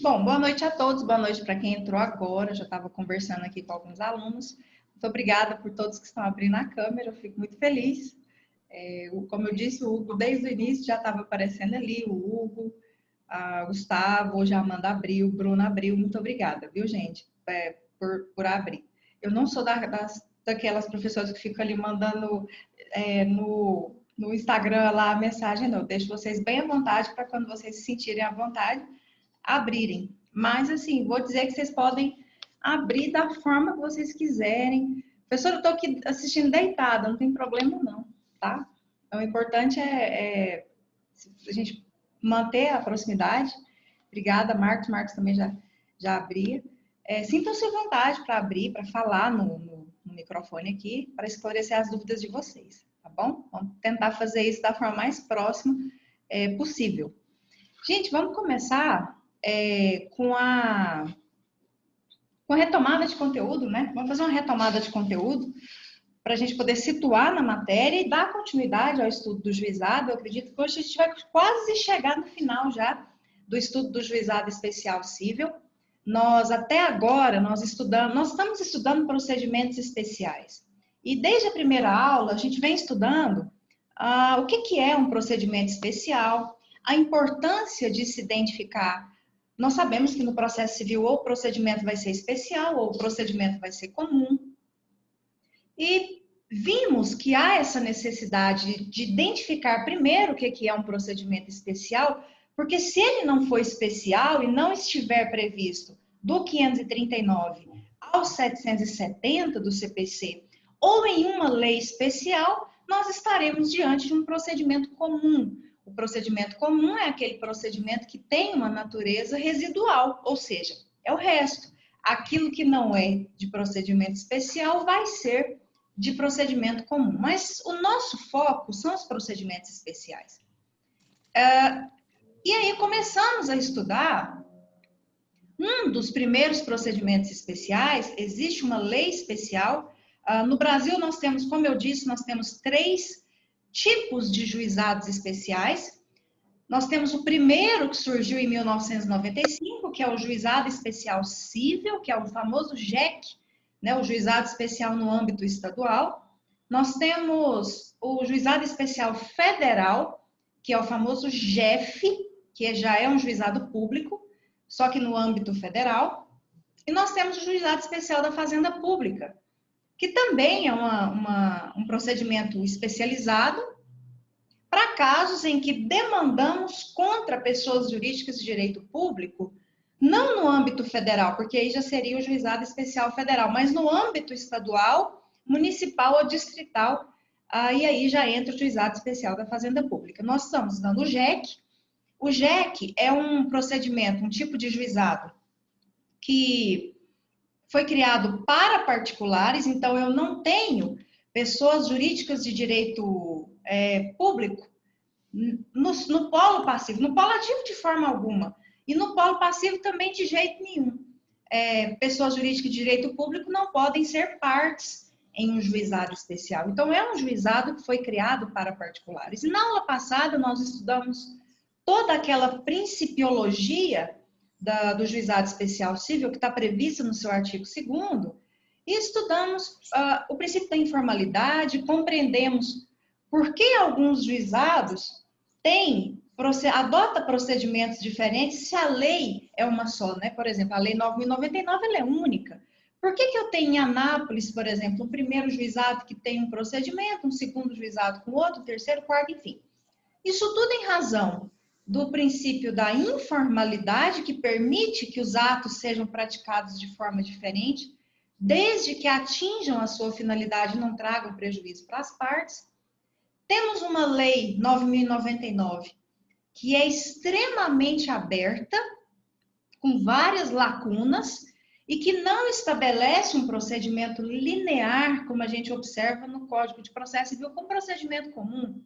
Bom, boa noite a todos, boa noite para quem entrou agora. Já estava conversando aqui com alguns alunos. Muito obrigada por todos que estão abrindo a câmera, eu fico muito feliz. Como eu disse, o Hugo desde o início já estava aparecendo ali, o Hugo, a Gustavo, hoje a Amanda abriu, Bruna abriu. Muito obrigada, viu, gente, por abrir. Eu não sou daquelas professoras que ficam ali mandando no Instagram lá a mensagem, não. Eu deixo vocês bem à vontade para quando vocês se sentirem à vontade, abrirem. Mas, assim, vou dizer que vocês podem abrir da forma que vocês quiserem. Professora, eu estou aqui assistindo deitada, não tem problema não, tá? Então, o importante é a gente manter a proximidade. Obrigada, Marcos. Marcos também já abria. Sintam-se à vontade para abrir, para falar no microfone aqui, para esclarecer as dúvidas de vocês, tá bom? Vamos tentar fazer isso da forma mais próxima possível. Gente, vamos começar com a retomada de conteúdo, né? Vamos fazer uma retomada de conteúdo para a gente poder situar na matéria e dar continuidade ao estudo do juizado. Eu acredito que hoje a gente vai quase chegar no final já do estudo do juizado especial cível. Até agora, nós estamos estudando procedimentos especiais. E desde a primeira aula, a gente vem estudando o que é um procedimento especial, a importância de se identificar. Nós sabemos que no processo civil ou o procedimento vai ser especial ou o procedimento vai ser comum. E vimos que há essa necessidade de identificar primeiro o que é um procedimento especial, porque se ele não for especial e não estiver previsto do 539 ao 770 do CPC ou em uma lei especial, nós estaremos diante de um procedimento comum. O procedimento comum é aquele procedimento que tem uma natureza residual, ou seja, é o resto. Aquilo que não é de procedimento especial vai ser de procedimento comum. Mas o nosso foco são os procedimentos especiais. E aí começamos a estudar um dos primeiros procedimentos especiais. Existe uma lei especial. No Brasil nós temos, como eu disse, nós temos 3 tipos de juizados especiais. Nós temos o primeiro, que surgiu em 1995, que é o Juizado Especial Cível, que é o famoso JEC, né, o Juizado Especial no âmbito estadual. Nós temos o Juizado Especial Federal, que é o famoso JEF, que já é um juizado público, só que no âmbito federal. E nós temos o Juizado Especial da Fazenda Pública, que também é um procedimento especializado para casos em que demandamos contra pessoas jurídicas de direito público, não no âmbito federal, porque aí já seria o Juizado Especial Federal, mas no âmbito estadual, municipal ou distrital, e aí já entra o Juizado Especial da Fazenda Pública. Nós estamos dando o JEC. O JEC é um procedimento, um tipo de juizado que foi criado para particulares, então eu não tenho pessoas jurídicas de direito público no polo passivo, no polo ativo de forma alguma, e no polo passivo também de jeito nenhum. Pessoas jurídicas de direito público não podem ser partes em um juizado especial. Então, é um juizado que foi criado para particulares. E na aula passada, nós estudamos toda aquela principiologia do juizado especial cível, que está prevista no seu artigo 2º, e estudamos o princípio da informalidade, compreendemos por que alguns juizados adota procedimentos diferentes se a lei é uma só, né? Por exemplo, a lei 9.099, ela é única. Por que eu tenho em Anápolis, por exemplo, um primeiro juizado que tem um procedimento, um segundo juizado com outro, terceiro, quarto, enfim. Isso tudo em razão do princípio da informalidade, que permite que os atos sejam praticados de forma diferente, desde que atinjam a sua finalidade e não tragam prejuízo para as partes. Temos uma lei 9.099, que é extremamente aberta, com várias lacunas, e que não estabelece um procedimento linear, como a gente observa no Código de Processo Civil, com procedimento comum.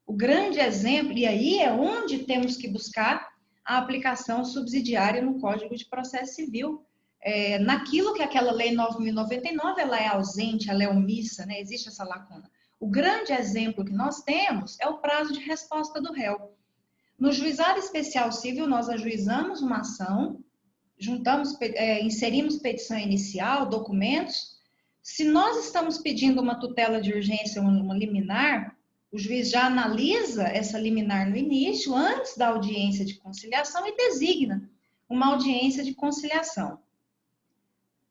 O grande exemplo, e aí é onde temos que buscar a aplicação subsidiária no Código de Processo Civil. Naquilo que aquela lei 9.099, ela é ausente, ela é omissa, né? Existe essa lacuna. O grande exemplo que nós temos é o prazo de resposta do réu. No Juizado Especial Cível, nós ajuizamos uma ação inserimos petição inicial, documentos. Se nós estamos pedindo uma tutela de urgência, uma liminar, o juiz já analisa essa liminar no início, antes da audiência de conciliação, e designa uma audiência de conciliação.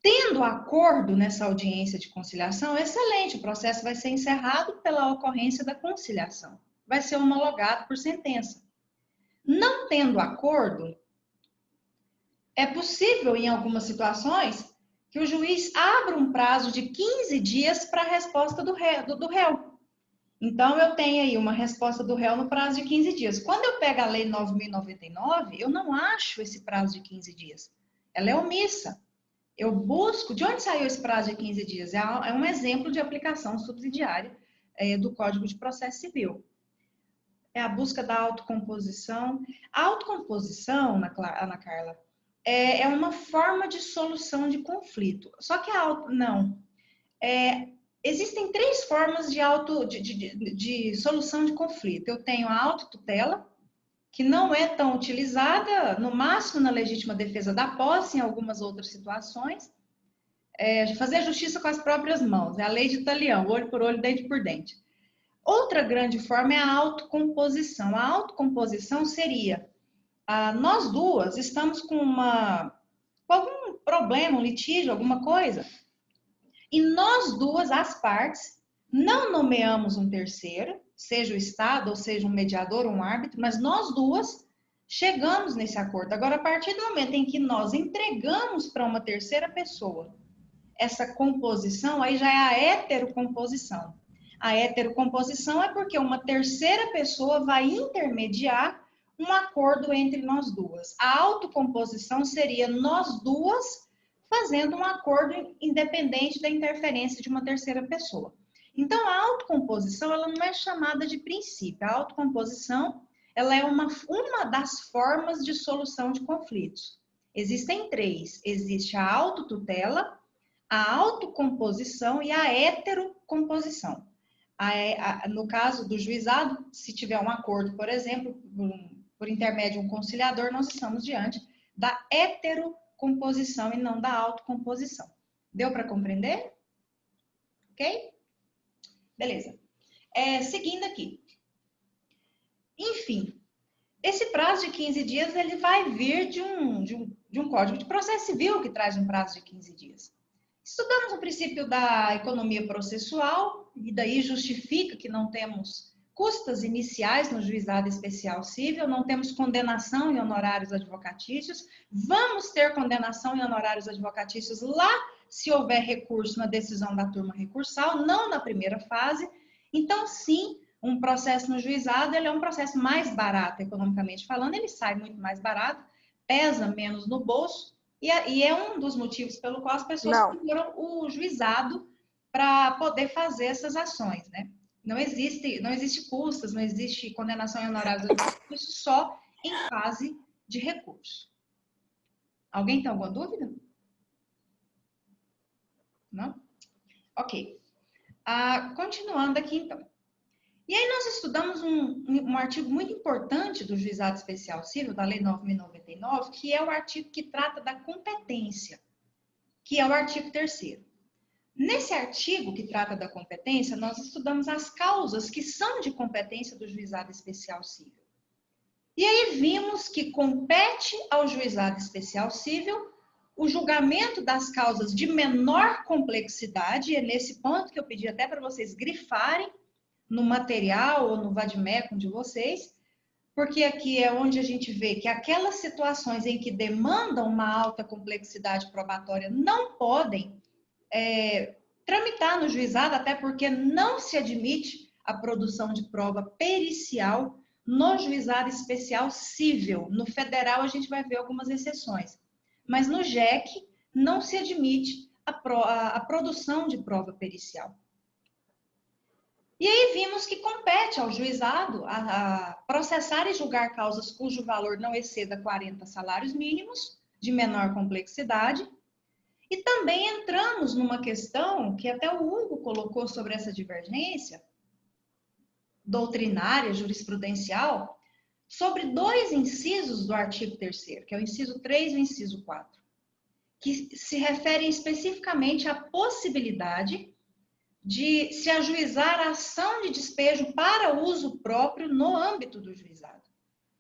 Tendo acordo nessa audiência de conciliação, excelente, o processo vai ser encerrado pela ocorrência da conciliação. Vai ser homologado por sentença. Não tendo acordo, é possível, em algumas situações, que o juiz abra um prazo de 15 dias para a resposta do réu. Então, eu tenho aí uma resposta do réu no prazo de 15 dias. Quando eu pego a Lei 9.099, eu não acho esse prazo de 15 dias. Ela é omissa. Eu busco... De onde saiu esse prazo de 15 dias? É um exemplo de aplicação subsidiária do Código de Processo Civil. É a busca da autocomposição. A autocomposição, Ana Carla, é uma forma de solução de conflito. Só que existem 3 formas de solução de conflito. Eu tenho a autotutela, que não é tão utilizada, no máximo na legítima defesa da posse, em algumas outras situações. Fazer justiça com as próprias mãos, é a lei de Talião, olho por olho, dente por dente. Outra grande forma é a autocomposição. A autocomposição seria, nós duas estamos com algum problema, um litígio, alguma coisa, e nós duas, as partes, não nomeamos um terceiro, seja o Estado, ou seja um mediador, um árbitro, mas nós duas chegamos nesse acordo. Agora, a partir do momento em que nós entregamos para uma terceira pessoa essa composição, aí já é a heterocomposição. A heterocomposição é porque uma terceira pessoa vai intermediar um acordo entre nós duas. A autocomposição seria nós duas fazendo um acordo independente da interferência de uma terceira pessoa. Então, a autocomposição, ela não é chamada de princípio. A autocomposição, ela é uma das formas de solução de conflitos. Existem 3. Existe a autotutela, a autocomposição e a heterocomposição. No caso do juizado, se tiver um acordo, por exemplo, por intermédio de um conciliador, nós estamos diante da heterocomposição e não da autocomposição. Deu para compreender? Ok? Beleza. Seguindo aqui. Enfim, esse prazo de 15 dias, ele vai vir de um Código de Processo Civil que traz um prazo de 15 dias. Estudamos o princípio da economia processual e daí justifica que não temos custas iniciais no juizado especial civil, não temos condenação em honorários advocatícios, vamos ter condenação em honorários advocatícios lá se houver recurso na decisão da turma recursal, não na primeira fase. Então, sim, um processo no juizado, ele é um processo mais barato, economicamente falando, ele sai muito mais barato, pesa menos no bolso, e é um dos motivos pelo qual as pessoas procuram o juizado para poder fazer essas ações, né? Não existe custas, não existe condenação em honorários advocatícios, só em fase de recurso. Alguém tem alguma dúvida? Não? Ok. Continuando aqui, então. E aí nós estudamos um artigo muito importante do Juizado Especial Civil, da Lei 9.099, que é o artigo que trata da competência, que é o artigo 3º. Nesse artigo que trata da competência, nós estudamos as causas que são de competência do Juizado Especial Civil. E aí vimos que compete ao Juizado Especial Civil o julgamento das causas de menor complexidade, e é nesse ponto que eu pedi até para vocês grifarem no material ou no vademecum de vocês, porque aqui é onde a gente vê que aquelas situações em que demandam uma alta complexidade probatória não podem tramitar no juizado, até porque não se admite a produção de prova pericial no juizado especial civil. No federal a gente vai ver algumas exceções, mas no JEC não se admite a produção de prova pericial. E aí vimos que compete ao juizado a processar e julgar causas cujo valor não exceda 40 salários mínimos, de menor complexidade. E também entramos numa questão que até o Hugo colocou sobre essa divergência doutrinária, jurisprudencial, sobre 2 incisos do artigo 3º, que é o inciso 3 e o inciso 4. que se referem especificamente à possibilidade de se ajuizar a ação de despejo para uso próprio no âmbito do juizado.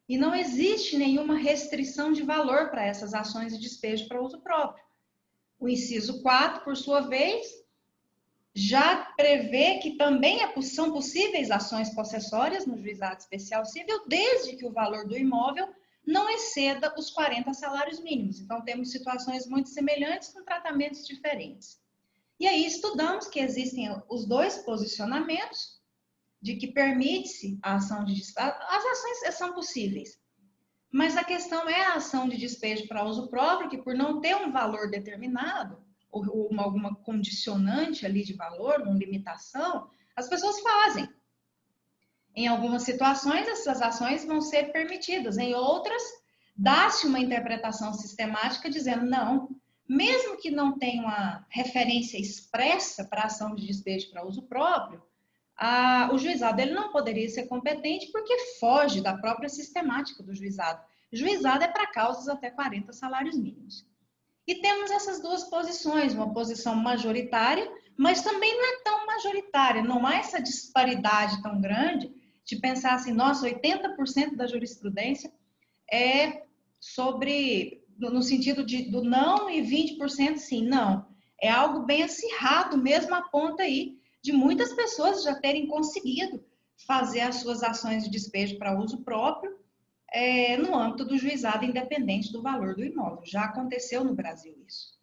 E não existe nenhuma restrição de valor para essas ações de despejo para uso próprio. O inciso 4, por sua vez, já prevê que também são possíveis ações possessórias no juizado especial civil, desde que o valor do imóvel não exceda os 40 salários mínimos. Então, temos situações muito semelhantes com tratamentos diferentes. E aí estudamos que existem os dois posicionamentos de que permite-se a ação de despejo. As ações são possíveis, mas a questão é a ação de despejo para uso próprio, que por não ter um valor determinado, ou alguma condicionante ali de valor, uma limitação, as pessoas fazem. Em algumas situações, essas ações vão ser permitidas. Em outras, dá-se uma interpretação sistemática dizendo, não, mesmo que não tenha uma referência expressa para ação de despejo para uso próprio, o juizado ele não poderia ser competente porque foge da própria sistemática do juizado. Juizado é para causas até 40 salários mínimos. E temos essas duas posições, uma posição majoritária, mas também não é tão majoritária, não há essa disparidade tão grande de pensar assim, nossa, 80% da jurisprudência é sobre, no sentido do não e 20% sim, não. É algo bem acirrado, mesmo a ponta aí de muitas pessoas já terem conseguido fazer as suas ações de despejo para uso próprio no âmbito do juizado, independente do valor do imóvel. Já aconteceu no Brasil isso.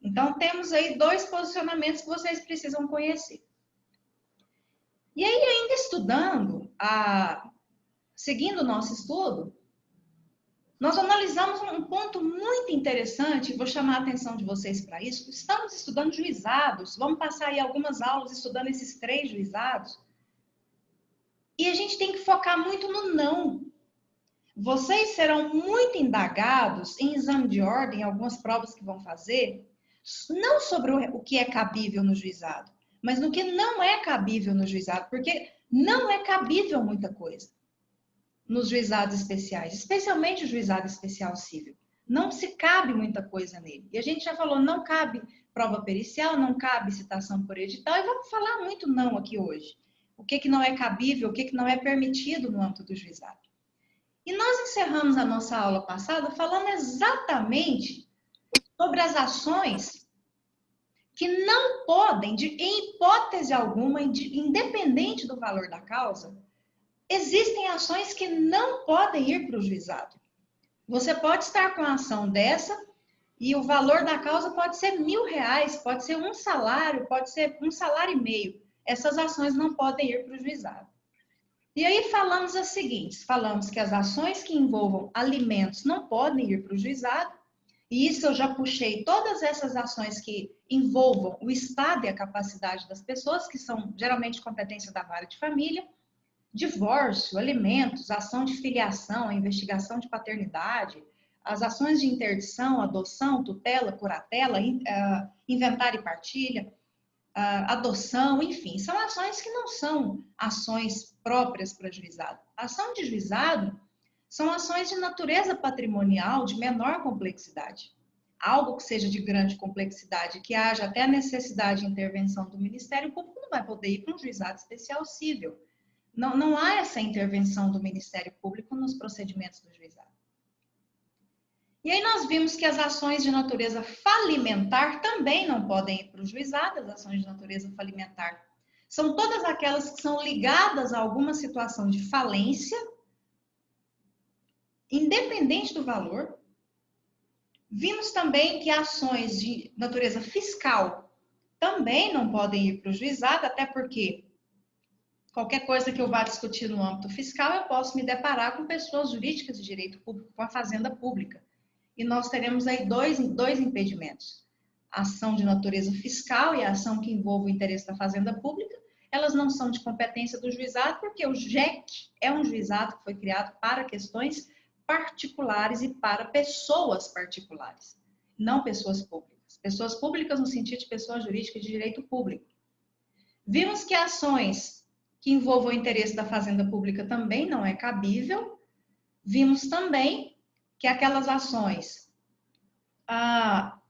Então, temos aí dois posicionamentos que vocês precisam conhecer. E aí, ainda estudando, seguindo o nosso estudo, nós analisamos um ponto muito interessante, vou chamar a atenção de vocês para isso. Estamos estudando juizados, vamos passar aí algumas aulas estudando esses 3 juizados. E a gente tem que focar muito no não. Vocês serão muito indagados em exame de ordem, algumas provas que vão fazer, não sobre o que é cabível no juizado, mas no que não é cabível no juizado, porque não é cabível muita coisa nos juizados especiais, especialmente o juizado especial civil. Não se cabe muita coisa nele. E a gente já falou, não cabe prova pericial, não cabe citação por edital, e vamos falar muito não aqui hoje. O que não é cabível, o que não é permitido no âmbito do juizado. E nós encerramos a nossa aula passada falando exatamente sobre as ações que não podem, em hipótese alguma, independente do valor da causa, existem ações que não podem ir para o juizado. Você pode estar com uma ação dessa e o valor da causa pode ser R$1.000, pode ser um salário, pode ser um salário e meio. Essas ações não podem ir para o juizado. E aí falamos as seguintes, falamos que as ações que envolvam alimentos não podem ir para o juizado, e isso eu já puxei todas essas ações que envolvam o estado e a capacidade das pessoas, que são geralmente competência da vara de família, divórcio, alimentos, ação de filiação, investigação de paternidade, as ações de interdição, adoção, tutela, curatela, inventário e partilha, adoção, enfim, são ações que não são ações próprias para juizado. A ação de juizado são ações de natureza patrimonial de menor complexidade. Algo que seja de grande complexidade, que haja até a necessidade de intervenção do Ministério Público, não vai poder ir para um juizado especial civil. Não há essa intervenção do Ministério Público nos procedimentos do juizado. E aí nós vimos que as ações de natureza falimentar também não podem ir para o juizado. As ações de natureza falimentar são todas aquelas que são ligadas a alguma situação de falência, independente do valor. Vimos também que ações de natureza fiscal também não podem ir para o juizado, até porque qualquer coisa que eu vá discutir no âmbito fiscal, eu posso me deparar com pessoas jurídicas de direito público, com a fazenda pública. E nós teremos aí dois impedimentos. A ação de natureza fiscal e a ação que envolve o interesse da fazenda pública, elas não são de competência do juizado, porque o JEC é um juizado que foi criado para questões particulares e para pessoas particulares, não pessoas públicas. Pessoas públicas no sentido de pessoa jurídica de direito público. Vimos que ações que envolvam o interesse da fazenda pública também não é cabível. Vimos também que aquelas ações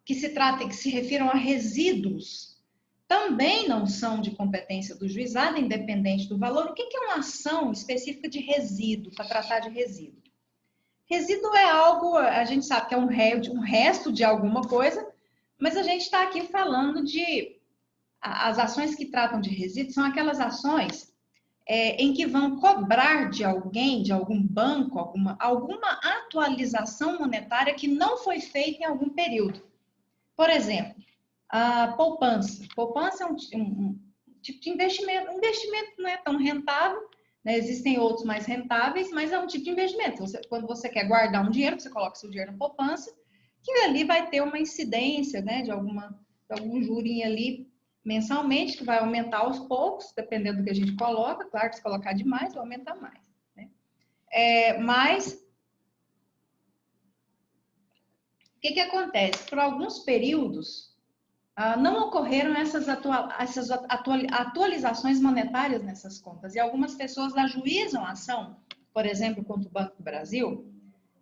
que se refiram a resíduos também não são de competência do juizado, independente do valor. O que é uma ação específica de resíduo, para tratar de resíduo? Resíduo é algo, a gente sabe que é um resto de alguma coisa, mas a gente está aqui falando de... As ações que tratam de resíduos são aquelas ações em que vão cobrar de alguém, de algum banco, alguma atualização monetária que não foi feita em algum período. Por exemplo, a poupança. Poupança é um tipo de investimento. Um investimento não é tão rentável, né? Existem outros mais rentáveis, mas é um tipo de investimento. Quando você quer guardar um dinheiro, você coloca seu dinheiro na poupança, que ali vai ter uma incidência, né, de algum jurinho ali mensalmente, que vai aumentar aos poucos, dependendo do que a gente coloca. Claro que se colocar demais, vai aumentar mais, né? Mas o que acontece? Por alguns períodos, não ocorreram essas atualizações monetárias nessas contas. E algumas pessoas ajuizam a ação, por exemplo, contra o Banco do Brasil,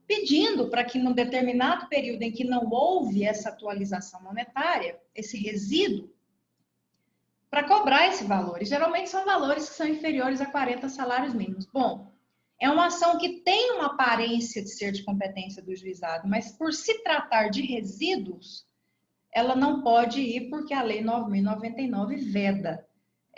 pedindo para que, num determinado período em que não houve essa atualização monetária, esse resíduo, para cobrar esse valor. E geralmente são valores que são inferiores a 40 salários mínimos. Bom, é uma ação que tem uma aparência de ser de competência do juizado, mas por se tratar de resíduos, ela não pode ir porque a Lei 9.099 veda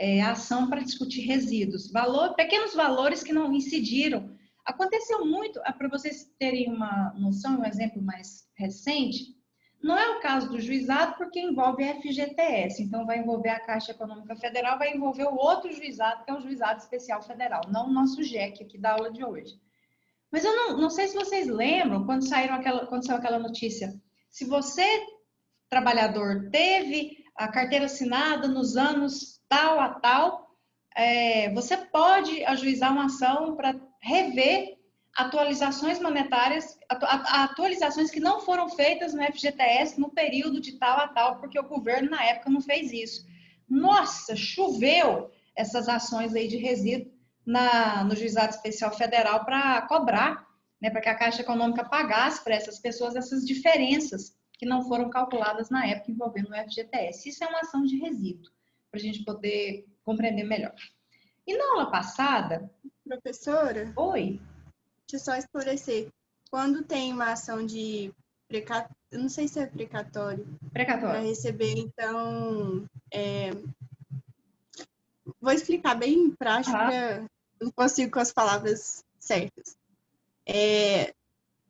a ação para discutir resíduos, pequenos valores que não incidiram. Aconteceu muito, para vocês terem uma noção, um exemplo mais recente, não é o caso do juizado porque envolve a FGTS, então vai envolver a Caixa Econômica Federal, vai envolver o outro juizado, que é o Juizado Especial Federal, não o nosso JEC aqui da aula de hoje. Mas eu não sei se vocês lembram, quando saiu aquela notícia, se você, trabalhador, teve a carteira assinada nos anos tal a tal, você pode ajuizar uma ação para rever atualizações monetárias, atualizações que não foram feitas no FGTS no período de tal a tal, porque o governo na época não fez isso. Nossa, choveu essas ações aí de resíduo no Juizado Especial Federal para cobrar, né, para que a Caixa Econômica pagasse para essas pessoas essas diferenças que não foram calculadas na época envolvendo o FGTS. Isso é uma ação de resíduo, para a gente poder compreender melhor. E na aula passada... Professora? Oi? Deixa eu só esclarecer. Quando tem uma ação de precatório, eu não sei se é precatório, para receber, então, vou explicar bem prático, eu não consigo com as palavras certas.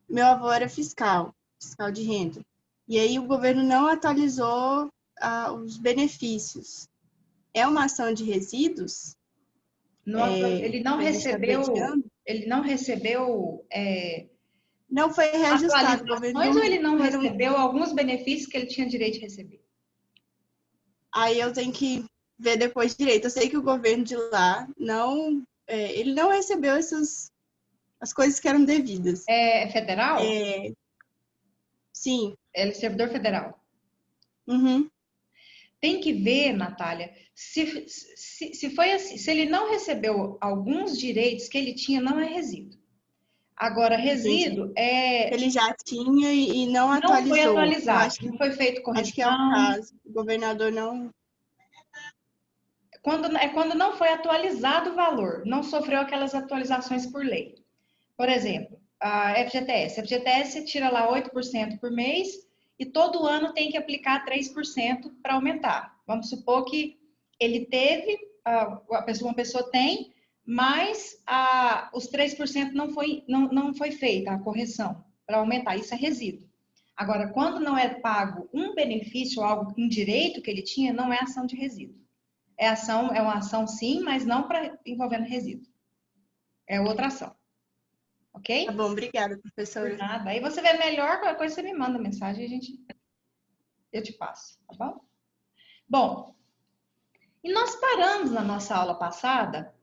Meu avô era fiscal de renda, e aí o governo não atualizou os benefícios. É uma ação de resíduos? Ele não recebeu... Não foi reajustado. Atualizações, ou ele não recebeu alguns benefícios que ele tinha direito de receber? Aí eu tenho que ver depois direito. Eu sei que o governo de lá ele não recebeu as coisas que eram devidas. É federal? Sim. Ele é servidor federal. Uhum. Tem que ver, Natália, se foi assim, se ele não recebeu alguns direitos que ele tinha, não é resíduo. Agora, resíduo Ele já tinha e não atualizou. Não foi atualizado, não foi feito correção. Acho que é o caso. O governador não... Quando não foi atualizado o valor, não sofreu aquelas atualizações por lei. Por exemplo, a FGTS. A FGTS tira lá 8% por mês e todo ano tem que aplicar 3% para aumentar. Vamos supor que ele teve, uma pessoa tem, mas os 3% não foi feita a correção para aumentar. Isso é resíduo. Agora, quando não é pago um benefício ou um direito que ele tinha, não é ação de resíduo. É uma ação sim, mas não envolvendo resíduo. É outra ação. Ok? Tá bom, obrigada, professora. Por nada. Aí você vê melhor, qualquer coisa você me manda mensagem e eu te passo, tá bom? Bom, e nós paramos na nossa aula passada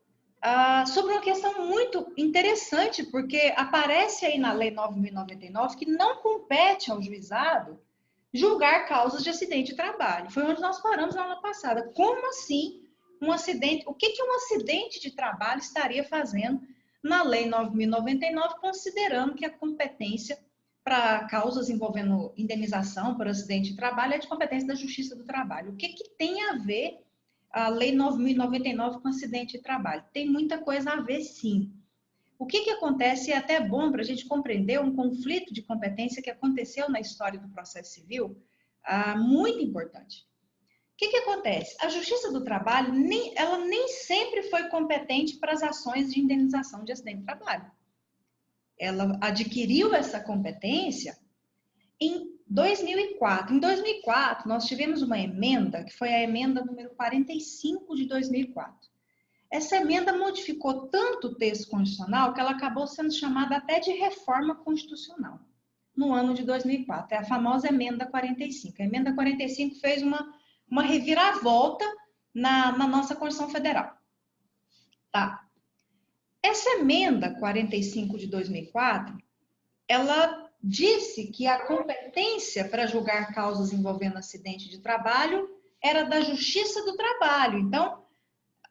sobre uma questão muito interessante, porque aparece aí na Lei 9.099 que não compete ao juizado julgar causas de acidente de trabalho. Foi onde nós paramos na aula passada. Como assim um acidente? O que um acidente de trabalho estaria fazendo na Lei 9.099, considerando que a competência para causas envolvendo indenização por acidente de trabalho é de competência da Justiça do Trabalho. O que tem a ver a Lei 9.099 com acidente de trabalho? Tem muita coisa a ver, sim. O que acontece, é até bom para a gente compreender um conflito de competência que aconteceu na história do processo civil, muito importante. O que acontece? A Justiça do Trabalho, ela nem sempre foi competente para as ações de indenização de acidente de trabalho. Ela adquiriu essa competência em 2004. Em 2004, nós tivemos uma emenda, que foi a emenda número 45 de 2004. Essa emenda modificou tanto o texto constitucional que ela acabou sendo chamada até de reforma constitucional no ano de 2004. É a famosa emenda 45. A emenda 45 fez uma reviravolta na nossa Constituição Federal. Tá. Essa emenda 45 de 2004, ela disse que a competência para julgar causas envolvendo acidente de trabalho era da Justiça do Trabalho. Então,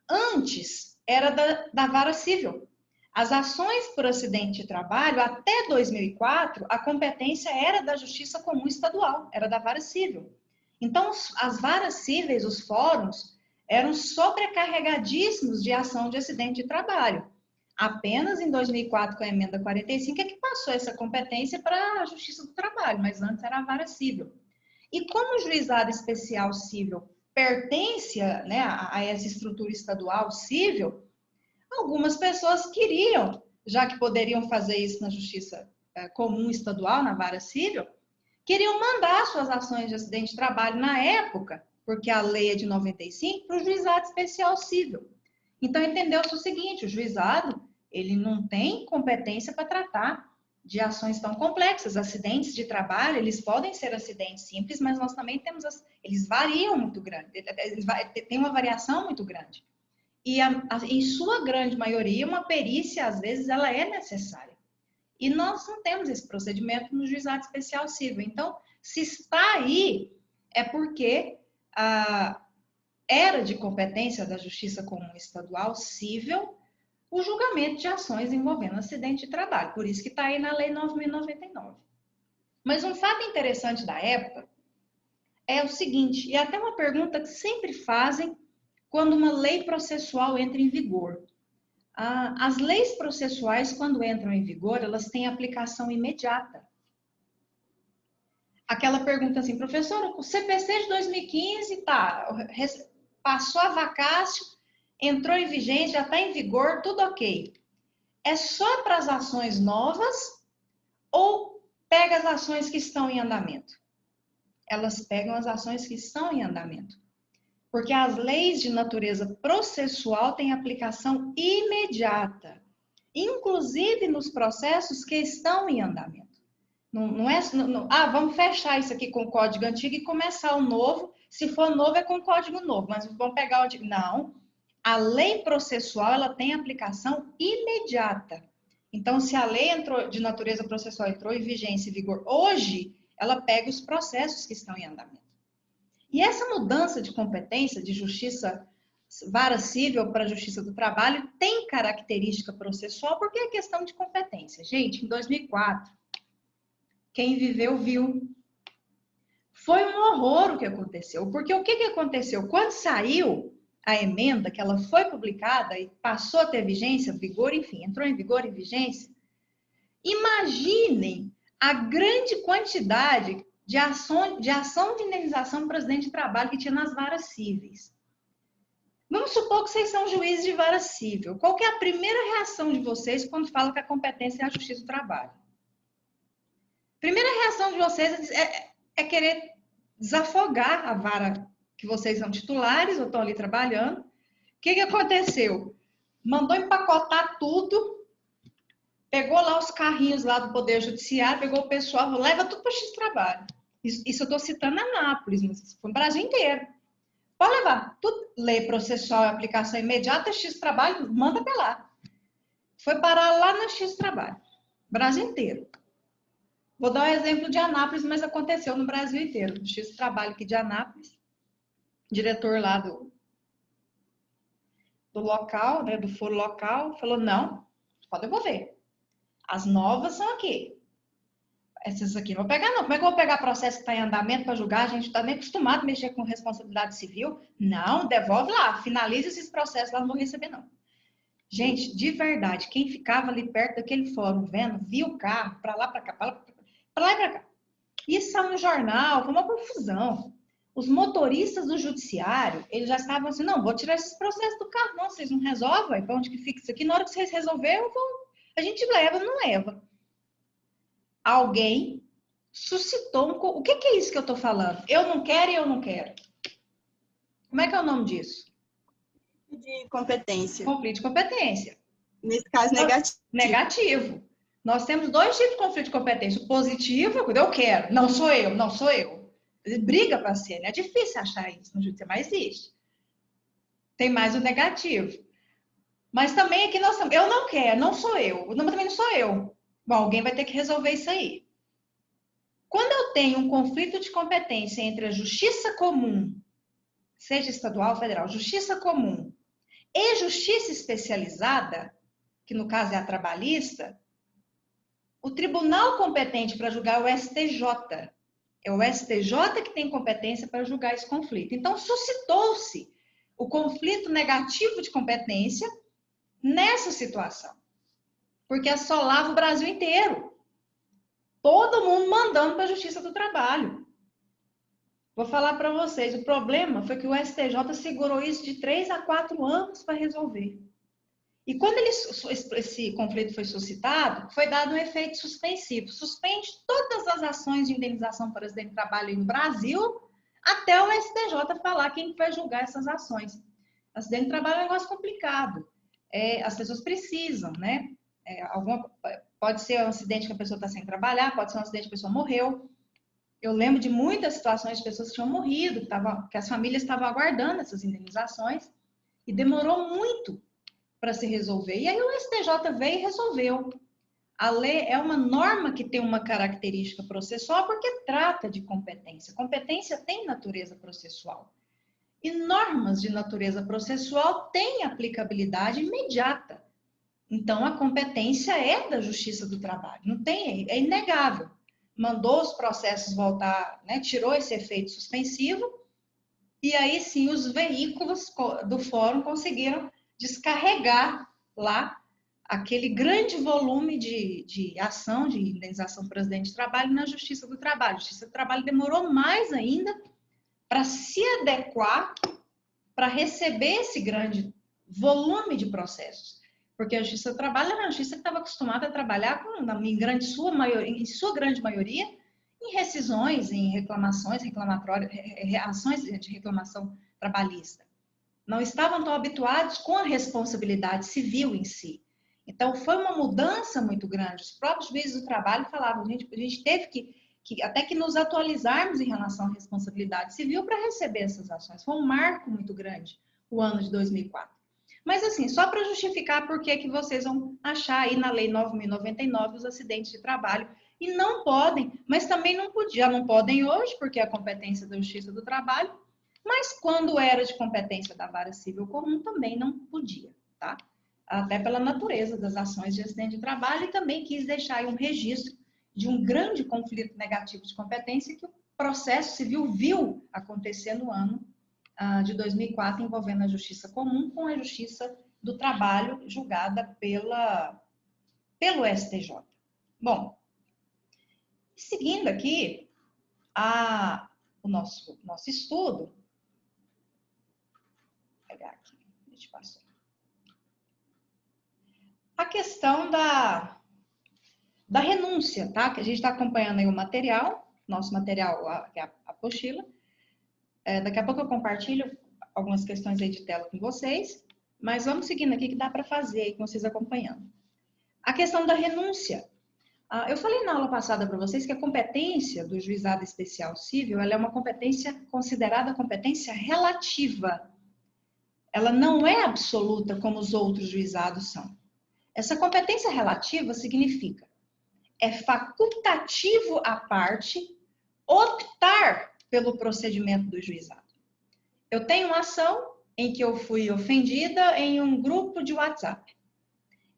antes era da vara civil. As ações por acidente de trabalho, até 2004, a competência era da Justiça Comum Estadual, era da vara civil. Então, as varas cíveis, os fóruns, eram sobrecarregadíssimos de ação de acidente de trabalho. Apenas em 2004, com a emenda 45, é que passou essa competência para a Justiça do Trabalho, mas antes era a vara civil. E como o juizado especial civil pertence, né, a essa estrutura estadual civil, algumas pessoas queriam, já que poderiam fazer isso na Justiça Comum Estadual, na vara civil, queriam mandar suas ações de acidente de trabalho na época, porque a lei é de 95, para o juizado especial civil. Então, entendeu-se o seguinte, o juizado, ele não tem competência para tratar de ações tão complexas. Acidentes de trabalho, eles podem ser acidentes simples, mas nós também temos, eles variam muito grande, tem uma variação muito grande. E em sua grande maioria, uma perícia, às vezes, ela é necessária. E nós não temos esse procedimento no juizado especial civil. Então, se está aí, é porque era de competência da Justiça Comum Estadual Civil o julgamento de ações envolvendo acidente de trabalho. Por isso que está aí na Lei 9.099. Mas um fato interessante da época é o seguinte, e até uma pergunta que sempre fazem quando uma lei processual entra em vigor. As leis processuais, quando entram em vigor, elas têm aplicação imediata. Aquela pergunta assim, professora, o CPC de 2015 passou a vacácio, entrou em vigência, já está em vigor, tudo ok. É só para as ações novas ou pega as ações que estão em andamento? Elas pegam as ações que estão em andamento. Porque as leis de natureza processual têm aplicação imediata, inclusive nos processos que estão em andamento. Vamos fechar isso aqui com o código antigo e começar o novo. Se for novo, é com código novo, mas vamos pegar o antigo. Não. A lei processual, ela tem aplicação imediata. Então, se a lei de natureza processual entrou em vigência e vigor hoje, ela pega os processos que estão em andamento. E essa mudança de competência de justiça vara civil para a Justiça do Trabalho tem característica processual porque é questão de competência. Gente, em 2004, quem viveu viu. Foi um horror o que aconteceu. Porque o que aconteceu? Quando saiu a emenda, que ela foi publicada e passou a ter vigência, vigor, enfim, entrou em vigor e vigência, imaginem a grande quantidade de ação de indenização para acidente de trabalho que tinha nas varas cíveis. Vamos supor que vocês são juízes de vara civil. Qual que é a primeira reação de vocês quando falam que a competência é a Justiça do Trabalho? Primeira reação de vocês é querer desafogar a vara que vocês são titulares ou estão ali trabalhando. O que aconteceu? Mandou empacotar tudo, pegou lá os carrinhos lá do Poder Judiciário, pegou o pessoal, leva tudo para o X-Trabalho. Isso eu estou citando Anápolis, mas foi no Brasil inteiro. Pode levar. Tudo, lei processual e aplicação imediata, X-Trabalho, manda para lá. Foi parar lá no X-Trabalho. Brasil inteiro. Vou dar um exemplo de Anápolis, mas aconteceu no Brasil inteiro. X-Trabalho aqui de Anápolis. Diretor lá do local, né, do foro local, falou, não, pode devolver. As novas são aqui. Essas aqui não vou pegar, não. Como é que eu vou pegar processo que está em andamento para julgar? A gente está nem acostumado a mexer com responsabilidade civil. Não, devolve lá, finaliza esses processos lá, não vou receber, não. Gente, de verdade, quem ficava ali perto daquele fórum vendo, viu o carro, para lá, para cá, para lá e para cá. Isso saiu no jornal, foi uma confusão. Os motoristas do judiciário, eles já estavam assim, não, vou tirar esses processos do carro, não, vocês não resolvem, para onde que fica isso aqui? Na hora que vocês resolverem, a gente leva, não leva. Alguém suscitou o que é isso que eu estou falando? Eu não quero e eu não quero. Como é que é o nome disso? De competência. Conflito de competência. Nesse caso, negativo. Negativo. Nós temos dois tipos de conflito de competência. O positivo, quando eu quero, não sou eu, não sou eu. Briga para ser, né? É difícil achar isso no judiciário, mas existe. Tem mais o negativo. Mas também aqui nós temos, eu não quero, não sou eu. Mas também não sou eu. Bom, alguém vai ter que resolver isso aí. Quando eu tenho um conflito de competência entre a justiça comum, seja estadual ou federal, justiça comum e justiça especializada, que no caso é a trabalhista, o tribunal competente para julgar é o STJ. É o STJ que tem competência para julgar esse conflito. Então, suscitou-se o conflito negativo de competência nessa situação. Porque assolava o Brasil inteiro. Todo mundo mandando para a Justiça do Trabalho. Vou falar para vocês, o problema foi que o STJ segurou isso de 3 a 4 anos para resolver. E quando esse conflito foi suscitado, foi dado um efeito suspensivo. Suspende todas as ações de indenização por acidente de trabalho no Brasil, até o STJ falar quem vai julgar essas ações. Acidente de trabalho é um negócio complicado. As pessoas precisam, né? Pode ser um acidente que a pessoa está sem trabalhar, pode ser um acidente que a pessoa morreu. Eu lembro de muitas situações de pessoas que tinham morrido, que as famílias estavam aguardando essas indenizações, e demorou muito para se resolver. E aí o STJ veio e resolveu. A lei é uma norma que tem uma característica processual porque trata de competência. Competência tem natureza processual. E normas de natureza processual têm aplicabilidade imediata. Então, a competência é da Justiça do Trabalho. Não tem, é inegável. Mandou os processos voltar, né, tirou esse efeito suspensivo, e aí sim os veículos do fórum conseguiram descarregar lá aquele grande volume de ação de indenização por acidente de trabalho na Justiça do Trabalho. A Justiça do Trabalho demorou mais ainda para se adequar para receber esse grande volume de processos. Porque a Justiça do Trabalho era uma justiça que estava acostumada a trabalhar em sua grande maioria, em rescisões, em reclamações, ações de reclamação trabalhista. Não estavam tão habituados com a responsabilidade civil em si. Então, foi uma mudança muito grande. Os próprios juízes do trabalho falavam, a gente teve até que nos atualizarmos em relação à responsabilidade civil para receber essas ações. Foi um marco muito grande, o ano de 2004. Mas, assim, só para justificar por que vocês vão achar aí na Lei 9.099 os acidentes de trabalho. E não podem, mas também já não podem hoje, porque é a competência da Justiça do Trabalho, mas quando era de competência da Vara Civil Comum, também não podia, tá? Até pela natureza das ações de acidente de trabalho, e também quis deixar aí um registro de um grande conflito negativo de competência que o processo civil viu acontecer no ano de 2004, envolvendo a Justiça Comum com a Justiça do Trabalho, julgada pelo STJ. Bom, seguindo aqui o nosso estudo, vou pegar aqui, a gente passou. A questão da renúncia, tá? Que a gente está acompanhando aí o material, nosso material, que é a apostila. Daqui a pouco eu compartilho algumas questões aí de tela com vocês, mas vamos seguindo aqui que dá para fazer aí com vocês acompanhando. A questão da renúncia. Eu falei na aula passada para vocês que a competência do Juizado Especial Civil, ela é uma competência considerada competência relativa. Ela não é absoluta como os outros juizados são. Essa competência relativa significa é facultativo à parte optar pelo procedimento do juizado. Eu tenho uma ação em que eu fui ofendida em um grupo de WhatsApp.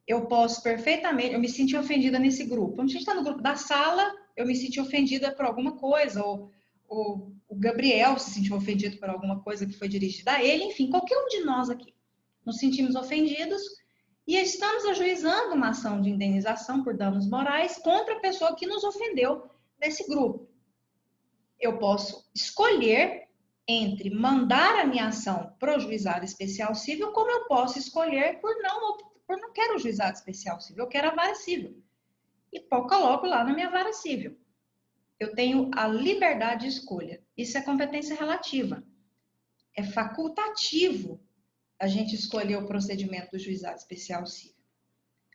Eu posso perfeitamente, eu me senti ofendida nesse grupo. A gente está no grupo da sala, eu me senti ofendida por alguma coisa, ou o Gabriel se sentiu ofendido por alguma coisa que foi dirigida a ele, enfim, qualquer um de nós aqui nos sentimos ofendidos e estamos ajuizando uma ação de indenização por danos morais contra a pessoa que nos ofendeu desse grupo. Eu posso escolher entre mandar a minha ação para o juizado especial civil, como eu posso escolher por não quero o juizado especial civil, eu quero a vara civil. E coloco lá na minha vara civil. Eu tenho a liberdade de escolha. Isso é competência relativa. É facultativo a gente escolher o procedimento do juizado especial civil.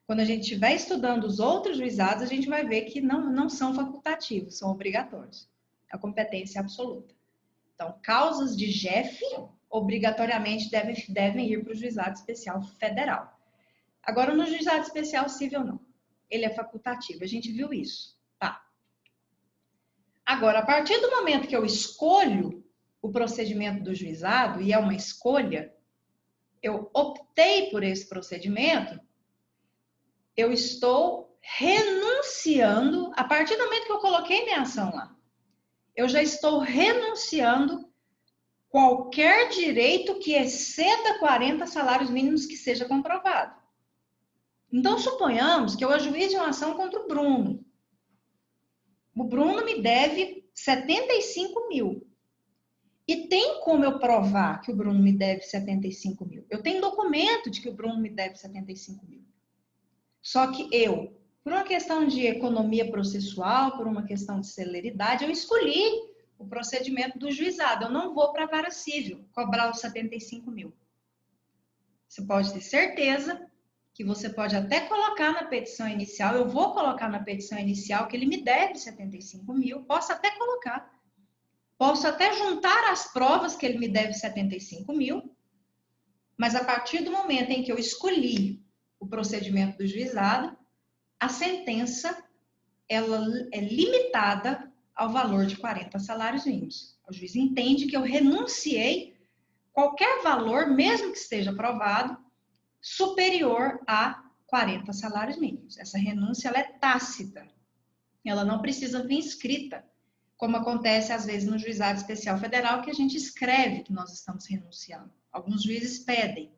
Quando a gente estiver estudando os outros juizados, a gente vai ver que não são facultativos, são obrigatórios. É a competência absoluta. Então, causas de JEF obrigatoriamente devem ir para o juizado especial federal. Agora, no juizado especial civil, não. Ele é facultativo. A gente viu isso. Tá. Agora, a partir do momento que eu escolho o procedimento do juizado, e é uma escolha, eu optei por esse procedimento, eu estou renunciando, a partir do momento que eu coloquei minha ação lá, eu já estou renunciando qualquer direito que exceda 40 salários mínimos que seja comprovado. Então, suponhamos que eu ajuize uma ação contra o Bruno. O Bruno me deve 75 mil. E tem como eu provar que o Bruno me deve 75 mil? Eu tenho documento de que o Bruno me deve 75 mil. Só que eu, por uma questão de economia processual, por uma questão de celeridade, eu escolhi o procedimento do juizado. Eu não vou para a vara civil cobrar os 75 mil. Você pode ter certeza que você pode até colocar na petição inicial, eu vou colocar na petição inicial que ele me deve 75 mil, posso até colocar. Posso até juntar as provas que ele me deve 75 mil, mas a partir do momento em que eu escolhi o procedimento do juizado, a sentença ela é limitada ao valor de 40 salários mínimos. O juiz entende que eu renunciei qualquer valor, mesmo que esteja provado, superior a 40 salários mínimos. Essa renúncia ela é tácita. Ela não precisa vir escrita, como acontece às vezes no juizado especial federal, que a gente escreve que nós estamos renunciando. Alguns juízes pedem.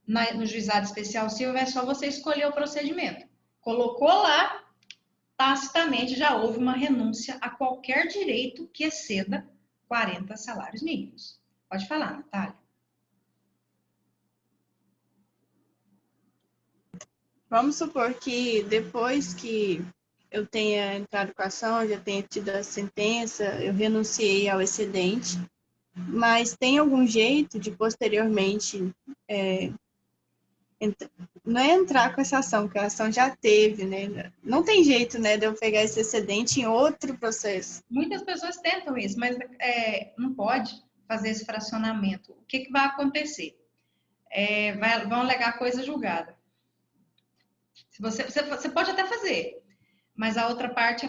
No juizado especial civil é só você escolher o procedimento. Colocou lá, tacitamente já houve uma renúncia a qualquer direito que exceda 40 salários mínimos. Pode falar, Natália. Vamos supor que depois que eu tenha entrado com a ação, já tenha tido a sentença, eu renunciei ao excedente, mas tem algum jeito de posteriormente, não é entrar com essa ação, porque a ação já teve, né? Não tem jeito, né, de eu pegar esse excedente em outro processo. Muitas pessoas tentam isso, mas não pode fazer esse fracionamento. O que vai acontecer? Vão alegar coisa julgada. Você pode até fazer, mas a outra parte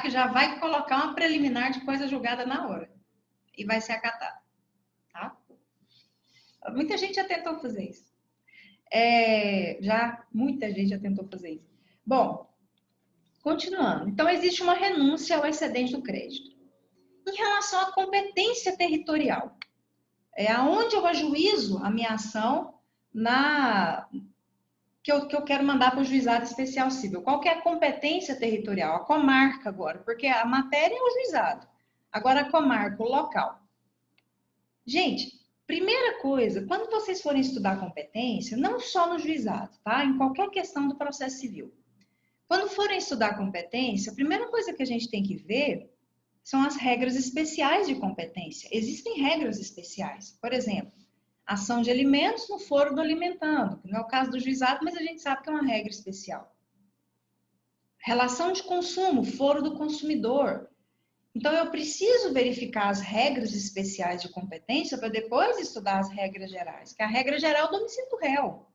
já vai colocar uma preliminar de coisa julgada na hora e vai ser acatada, tá? Muita gente já tentou fazer isso. Muita gente já tentou fazer isso. Bom, continuando. Então, existe uma renúncia ao excedente do crédito. Em relação à competência territorial, é aonde eu ajuizo a minha ação que eu quero mandar para o juizado especial civil. Qual que é a competência territorial? A comarca agora, porque a matéria é o juizado. Agora a comarca, o local. Gente, primeira coisa, quando vocês forem estudar competência, não só no juizado, tá? Em qualquer questão do processo civil. Quando forem estudar competência, a primeira coisa que a gente tem que ver são as regras especiais de competência. Existem regras especiais. Por exemplo, ação de alimentos no foro do alimentando, que não é o caso do juizado, mas a gente sabe que é uma regra especial. Relação de consumo, foro do consumidor. Então, eu preciso verificar as regras especiais de competência para depois estudar as regras gerais, que a regra geral é o domicílio do réu.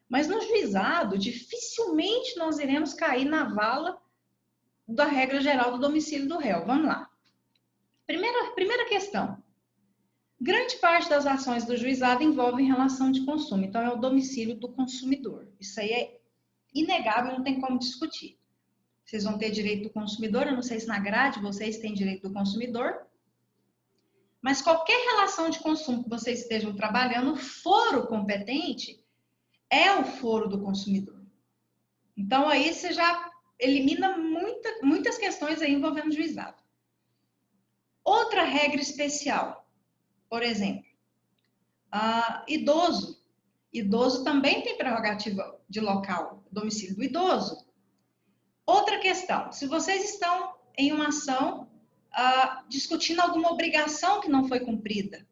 Mas no juizado, dificilmente nós iremos cair na vala da regra geral do domicílio do réu. Vamos lá. Primeira questão. Grande parte das ações do juizado envolvem relação de consumo, então é o domicílio do consumidor. Isso aí é inegável, não tem como discutir. Vocês vão ter direito do consumidor, eu não sei se na grade vocês têm direito do consumidor, mas qualquer relação de consumo que vocês estejam trabalhando, o foro competente é o foro do consumidor. Então, aí você já elimina muitas questões aí envolvendo o juizado. Outra regra especial, por exemplo, idoso. Idoso também tem prerrogativa de local, domicílio do idoso. Outra questão, se vocês estão em uma ação discutindo alguma obrigação que não foi cumprida,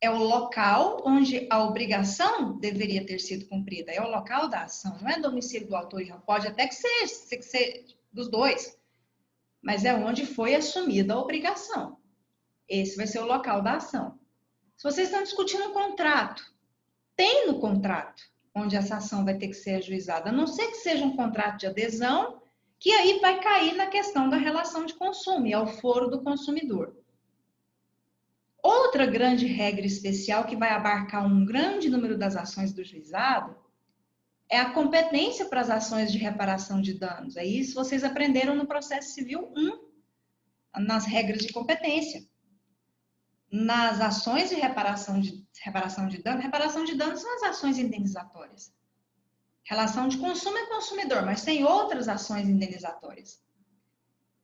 é o local onde a obrigação deveria ter sido cumprida, é o local da ação, não é domicílio do autor e réu. Pode até que seja dos dois, mas é onde foi assumida a obrigação. Esse vai ser o local da ação. Se vocês estão discutindo um contrato, tem no contrato onde essa ação vai ter que ser ajuizada, a não ser que seja um contrato de adesão, que aí vai cair na questão da relação de consumo, e é o foro do consumidor. Outra grande regra especial que vai abarcar um grande número das ações do juizado é a competência para as ações de reparação de danos. É isso vocês aprenderam no processo civil 1, nas regras de competência. Nas ações de reparação de danos são as ações indenizatórias. Relação de consumo é consumidor, mas tem outras ações indenizatórias.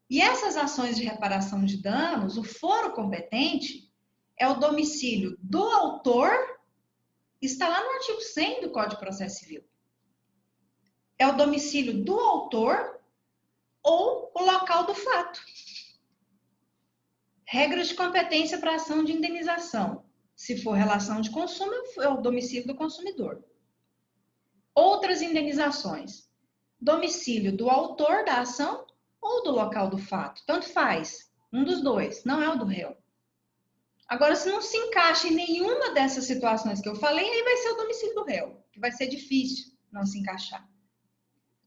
E essas ações de reparação de danos, o foro competente é o domicílio do autor, está lá no artigo 100 do Código de Processo Civil. É o domicílio do autor ou o local do fato. Regras de competência para ação de indenização. Se for relação de consumo, é o domicílio do consumidor. Outras indenizações. Domicílio do autor da ação ou do local do fato. Tanto faz. Um dos dois. Não é o do réu. Agora, se não se encaixa em nenhuma dessas situações que eu falei, aí vai ser o domicílio do réu. Que vai ser difícil não se encaixar.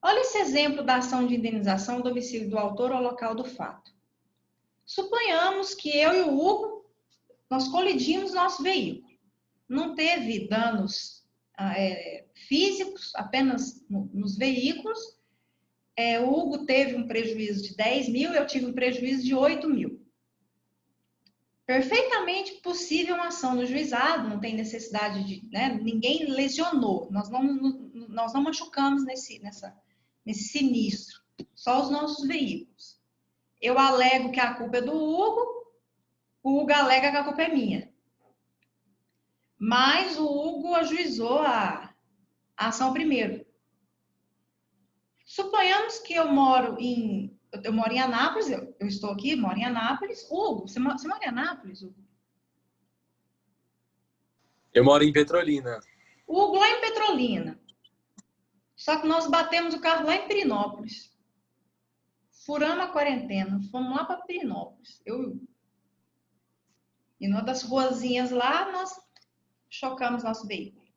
Olha esse exemplo da ação de indenização, domicílio do autor ou local do fato. Suponhamos que eu e o Hugo, nós colidimos nosso veículo. Não teve danos físicos, apenas nos veículos. O Hugo teve um prejuízo de 10 mil, eu tive um prejuízo de 8 mil. Perfeitamente possível uma ação no juizado, não tem necessidade de... ninguém lesionou, nós não machucamos nesse sinistro, só os nossos veículos. Eu alego que a culpa é do Hugo, o Hugo alega que a culpa é minha. Mas o Hugo ajuizou a ação primeiro. Suponhamos que eu moro em Anápolis, eu estou aqui, moro em Anápolis. Hugo, você mora em Anápolis, Hugo? Eu moro em Petrolina. Hugo lá em Petrolina. Só que nós batemos o carro lá em Pirinópolis. Furamos a quarentena, fomos lá para Pirinópolis. E numa das ruazinhas lá, nós chocamos nosso veículo.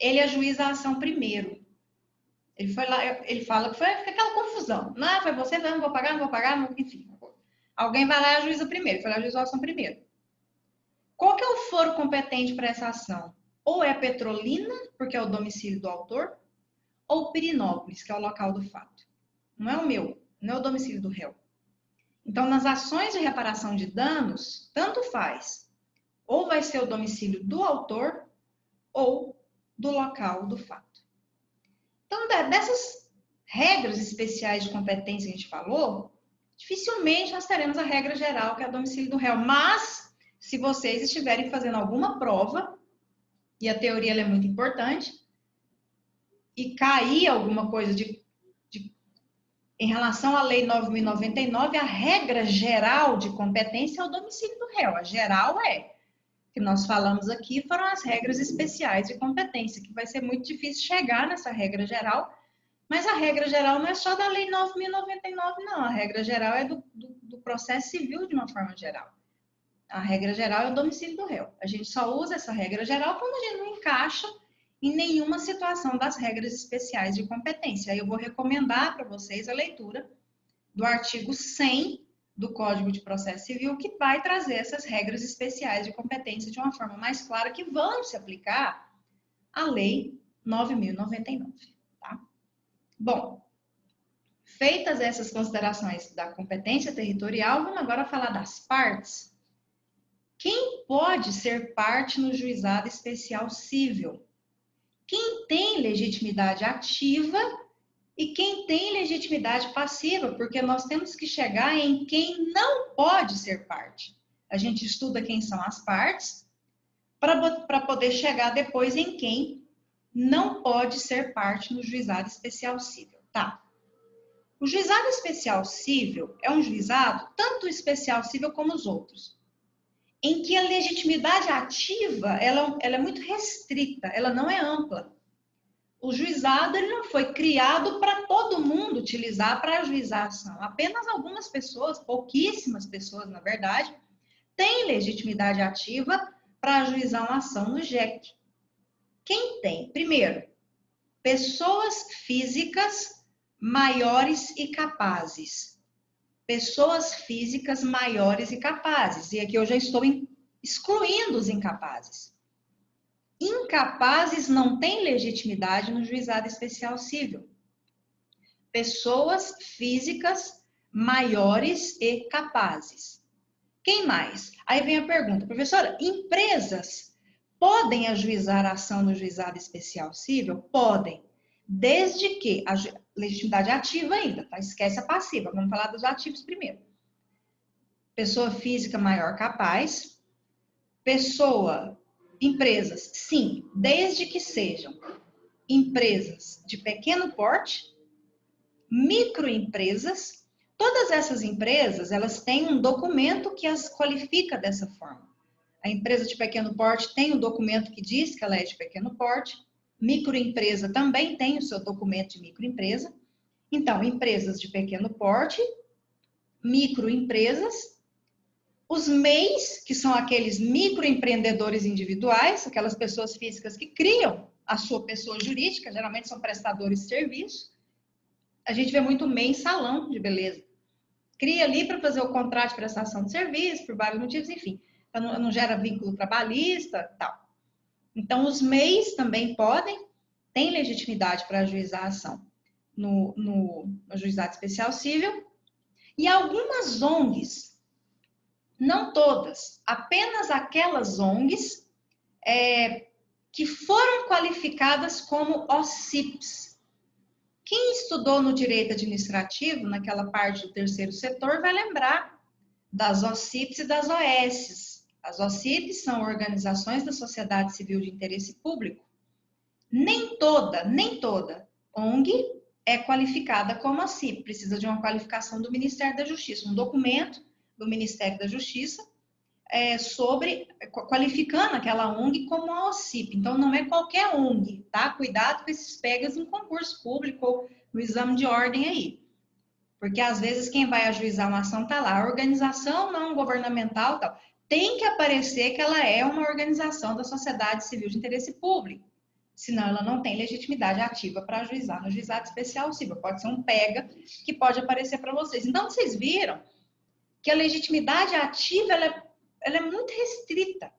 Ele ajuiza a ação primeiro. Ele foi lá, ele fala que foi aquela confusão. Não, foi você, não vou pagar, enfim. Alguém vai lá e ajuiza primeiro. Ele foi lá e ajuizou a ação primeiro. Qual que é o foro competente para essa ação? Ou é Petrolina, porque é o domicílio do autor, ou Pirinópolis, que é o local do fato. Não é o meu, não é o domicílio do réu. Então, nas ações de reparação de danos, tanto faz. Ou vai ser o domicílio do autor ou do local do fato. Então, dessas regras especiais de competência que a gente falou, dificilmente nós teremos a regra geral, que é o domicílio do réu. Mas, se vocês estiverem fazendo alguma prova, e a teoria é muito importante, e cair alguma coisa em relação à Lei 9.099, a regra geral de competência é o domicílio do réu. A geral que nós falamos aqui, foram as regras especiais de competência, que vai ser muito difícil chegar nessa regra geral, mas a regra geral não é só da Lei 9.099, não. A regra geral é do processo civil de uma forma geral. A regra geral é o domicílio do réu. A gente só usa essa regra geral quando a gente não encaixa em nenhuma situação das regras especiais de competência. Aí eu vou recomendar para vocês a leitura do artigo 100 do Código de Processo Civil, que vai trazer essas regras especiais de competência de uma forma mais clara, que vão se aplicar à Lei 9.099, tá? Bom, Feitas essas considerações da competência territorial, vamos agora falar das partes. Quem pode ser parte no juizado especial cível? Quem tem legitimidade ativa e quem tem legitimidade passiva, porque nós temos que chegar em quem não pode ser parte. A gente estuda quem são as partes para poder chegar depois em quem não pode ser parte no juizado especial cível. Tá. O juizado especial cível é um juizado, tanto o especial cível como os outros, em que a legitimidade ativa ela é muito restrita, ela não é ampla. O juizado ele não foi criado para todo mundo utilizar para ajuizar a ação. Apenas algumas pessoas, pouquíssimas pessoas, na verdade, têm legitimidade ativa para ajuizar uma ação no JEC. Quem tem? Primeiro, pessoas físicas maiores e capazes. Pessoas físicas maiores e capazes. E aqui eu já estou excluindo os incapazes. Incapazes não têm legitimidade no juizado especial cível. Pessoas físicas maiores e capazes. Quem mais? Aí vem a pergunta, professora, empresas podem ajuizar a ação no juizado especial cível? Podem, desde que a legitimidade ativa ainda, tá? Esquece a passiva, vamos falar dos ativos primeiro. Pessoa física maior capaz, empresas, sim, desde que sejam empresas de pequeno porte, microempresas. Todas essas empresas, elas têm um documento que as qualifica dessa forma. A empresa de pequeno porte tem um documento que diz que ela é de pequeno porte. Microempresa também tem o seu documento de microempresa. Então, empresas de pequeno porte, microempresas, os MEIs, que são aqueles microempreendedores individuais, aquelas pessoas físicas que criam a sua pessoa jurídica, geralmente são prestadores de serviço. A gente vê muito MEI em salão de beleza. Cria ali para fazer o contrato de prestação de serviço, por vários motivos, enfim. Não gera vínculo trabalhista, tal. Então, os MEIs também têm legitimidade para ajuizar a ação no juizado especial cível. E algumas ONGs, não todas, apenas aquelas ONGs que foram qualificadas como OCIPs. Quem estudou no direito administrativo, naquela parte do terceiro setor, vai lembrar das OCIPs e das OS. As OCIPs são organizações da sociedade civil de interesse público. Nem toda ONG é qualificada como OCIP. Precisa de uma qualificação do Ministério da Justiça, um documento do Ministério da Justiça qualificando aquela ONG como a OCIP. Então, não é qualquer ONG, tá? Cuidado com esses pegas em concurso público ou no exame de ordem aí. Porque, às vezes, quem vai ajuizar uma ação tá lá, a organização não governamental, tal. Tem que aparecer que ela é uma organização da sociedade civil de interesse público. Senão, ela não tem legitimidade ativa para ajuizar no juizado especial cível. Pode ser um pega que pode aparecer para vocês. Então, vocês viram que a legitimidade ativa, ela é muito restrita.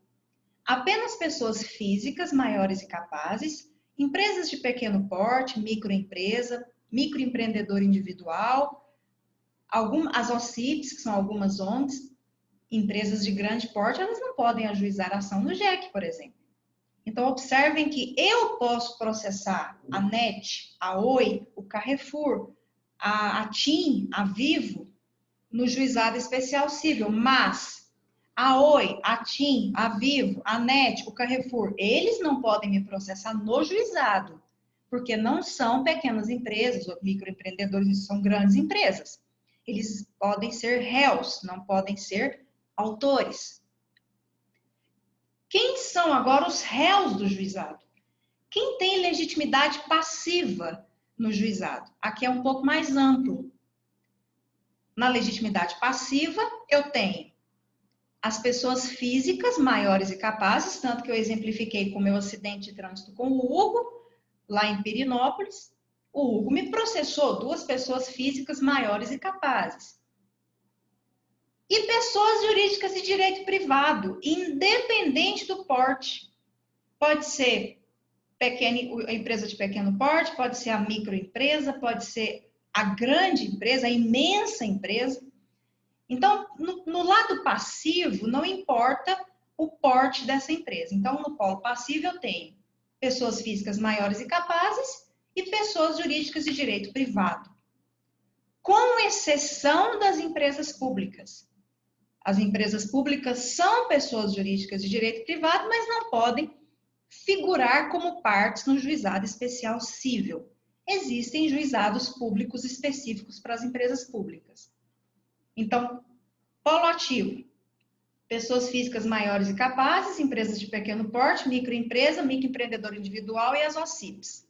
Apenas pessoas físicas maiores e capazes, empresas de pequeno porte, microempresa, microempreendedor individual, as OCIPs, que são algumas ONGs, empresas de grande porte, elas não podem ajuizar ação no JEC, por exemplo. Então, observem que eu posso processar a NET, a Oi, o Carrefour, a TIM, a Vivo, no juizado especial cível, mas a Oi, a TIM, a Vivo, a NET, o Carrefour, eles não podem me processar no juizado, porque não são pequenas empresas ou microempreendedores, são grandes empresas. Eles podem ser réus, não podem ser autores. Quem são agora os réus do juizado? Quem tem legitimidade passiva no juizado? Aqui é um pouco mais amplo. Na legitimidade passiva, eu tenho as pessoas físicas maiores e capazes, tanto que eu exemplifiquei com o meu acidente de trânsito com o Hugo, lá em Pirinópolis. O Hugo me processou, 2 pessoas físicas maiores e capazes. E pessoas jurídicas de direito privado, independente do porte. Pode ser a empresa de pequeno porte, pode ser a microempresa, pode ser a grande empresa, a imensa empresa. Então, no lado passivo, não importa o porte dessa empresa. Então, no polo passivo, eu tenho pessoas físicas maiores e capazes e pessoas jurídicas de direito privado, com exceção das empresas públicas. As empresas públicas são pessoas jurídicas de direito privado, mas não podem figurar como partes no juizado especial cível. Existem juizados públicos específicos para as empresas públicas. Então, polo ativo, pessoas físicas maiores e capazes, empresas de pequeno porte, microempresa, microempreendedor individual e as OCIPs.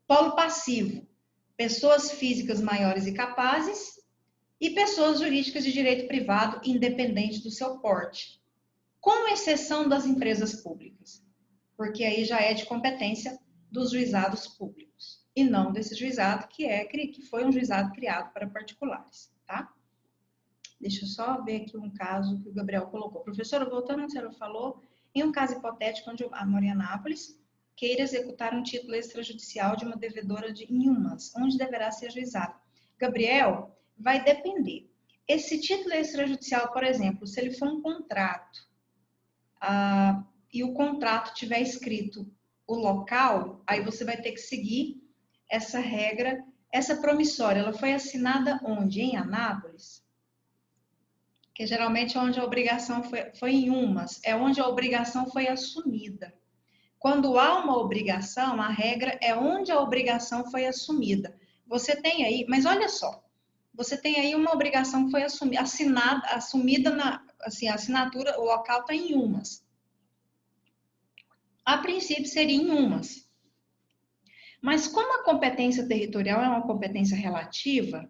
Polo passivo, pessoas físicas maiores e capazes e pessoas jurídicas de direito privado independente do seu porte, com exceção das empresas públicas, porque aí já é de competência dos juizados públicos e não desse juizado que foi um juizado criado para particulares, tá? Deixa eu só ver aqui um caso que o Gabriel colocou. Professora, voltando ao que a senhora falou, em um caso hipotético onde a moro em Anápolis queira executar um título extrajudicial de uma devedora de Inhumas, onde deverá ser ajuizado. Gabriel, vai depender. Esse título extrajudicial, por exemplo, se ele for um contrato e o contrato tiver escrito o local, aí você vai ter que seguir essa regra. Essa promissória, ela foi assinada onde? Em Anápolis? Que geralmente é onde a obrigação foi em Inhumas, é onde a obrigação foi assumida. Quando há uma obrigação, a regra é onde a obrigação foi assumida. Você tem aí, mas olha só, você tem aí uma obrigação que foi assumida assim, a assinatura, o local está em Inhumas. A princípio seria em Inhumas. Mas como a competência territorial é uma competência relativa,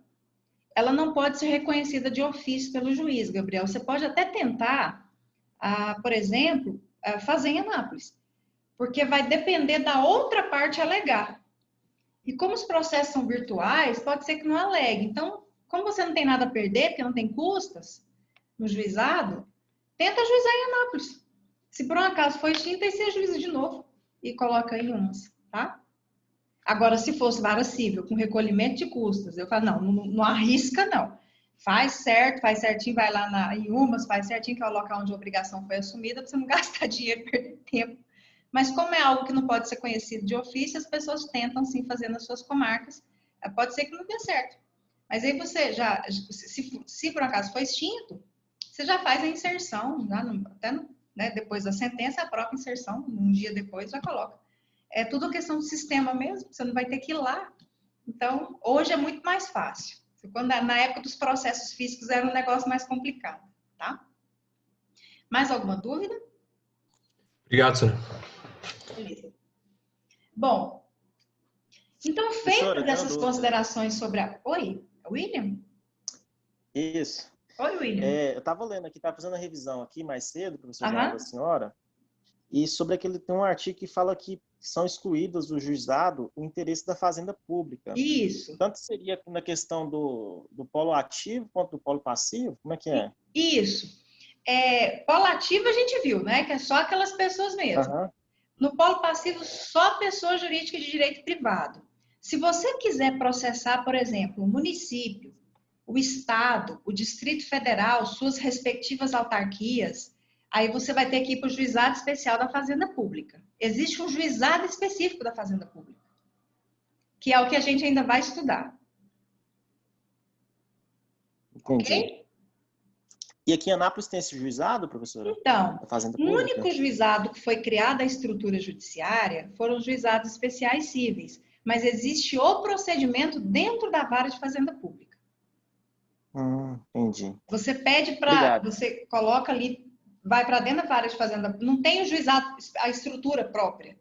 ela não pode ser reconhecida de ofício pelo juiz, Gabriel. Você pode até tentar, por exemplo, fazer em Anápolis, porque vai depender da outra parte alegar. E como os processos são virtuais, pode ser que não alegue. Então, como você não tem nada a perder, porque não tem custas no juizado, tenta juizar em Anápolis. Se por um acaso for extinta, aí você ajuiza de novo e coloca em Inhumas, tá? Agora, se fosse vara civil, com recolhimento de custas, eu falo, não arrisca, não. Faz certo, faz certinho, vai lá em Inhumas, faz certinho, que é o local onde a obrigação foi assumida, para você não gastar dinheiro e perder tempo. Mas como é algo que não pode ser conhecido de ofício, as pessoas tentam sim fazer nas suas comarcas. Pode ser que não dê certo. Mas aí você já, se por acaso for extinto, você já faz a inserção, depois da sentença, a própria inserção, um dia depois já coloca. É tudo questão do sistema mesmo, você não vai ter que ir lá. Então, hoje é muito mais fácil. Quando, na época dos processos físicos era um negócio mais complicado, tá? Mais alguma dúvida? Obrigado, senhor. Beleza. Bom, então, feitas essas considerações sobre a... Oi, William? Isso. Oi, William. Eu estava lendo aqui, estava fazendo a revisão aqui mais cedo, professor, da senhora, e sobre aquele, tem um artigo que fala que são excluídas do juizado o interesse da fazenda pública. Isso. Tanto seria na questão do polo ativo quanto do polo passivo? Como é que é? Isso. Polo ativo a gente viu, né? Que é só aquelas pessoas mesmo. Uhum. No polo passivo, só pessoa jurídica de direito privado. Se você quiser processar, por exemplo, o município, o estado, o Distrito Federal, suas respectivas autarquias, aí você vai ter que ir para o juizado especial da Fazenda Pública. Existe um juizado específico da Fazenda Pública, que é o que a gente ainda vai estudar. Entendi. Ok? E aqui em Anápolis tem esse juizado, professora? Então, o único juizado que foi criado a estrutura judiciária foram os juizados especiais cíveis, mas existe o procedimento dentro da vara de Fazenda Pública. Entendi. Você pede para, você coloca ali, vai para dentro da vara de Fazenda, não tem o juizado, a estrutura própria,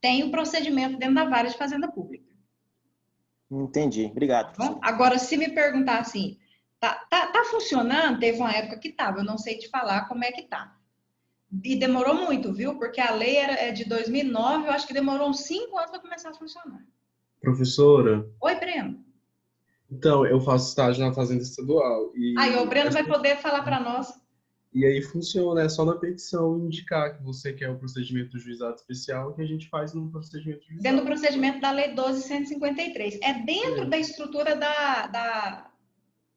tem o procedimento dentro da vara de Fazenda Pública. Entendi, obrigado. Bom, agora, se me perguntar assim, tá funcionando? Teve uma época que estava, eu não sei te falar como é que tá. E demorou muito, viu? Porque a lei é de 2009, eu acho que demorou uns 5 anos para começar a funcionar. Professora? Oi, Breno. Então, eu faço estágio na Fazenda Estadual. Aí o Breno vai poder falar para nós. E aí funciona, é só na petição indicar que você quer o procedimento do juizado especial que a gente faz no procedimento do juizado. Dentro do procedimento da Lei 12.153. É dentro da estrutura da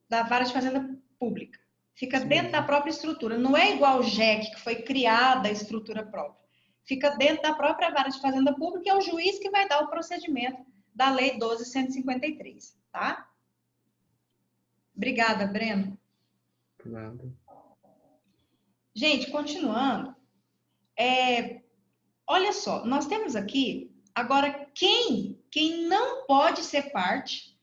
Vara de Fazenda Pública. Fica dentro da própria estrutura. Não é igual o JEC, que foi criada a estrutura própria. Fica dentro da própria Vara de Fazenda Pública e é o juiz que vai dar o procedimento da Lei 12.153, tá? Obrigada, Breno. Nada. Gente, continuando. Olha só, nós temos aqui, agora, quem não pode ser parte,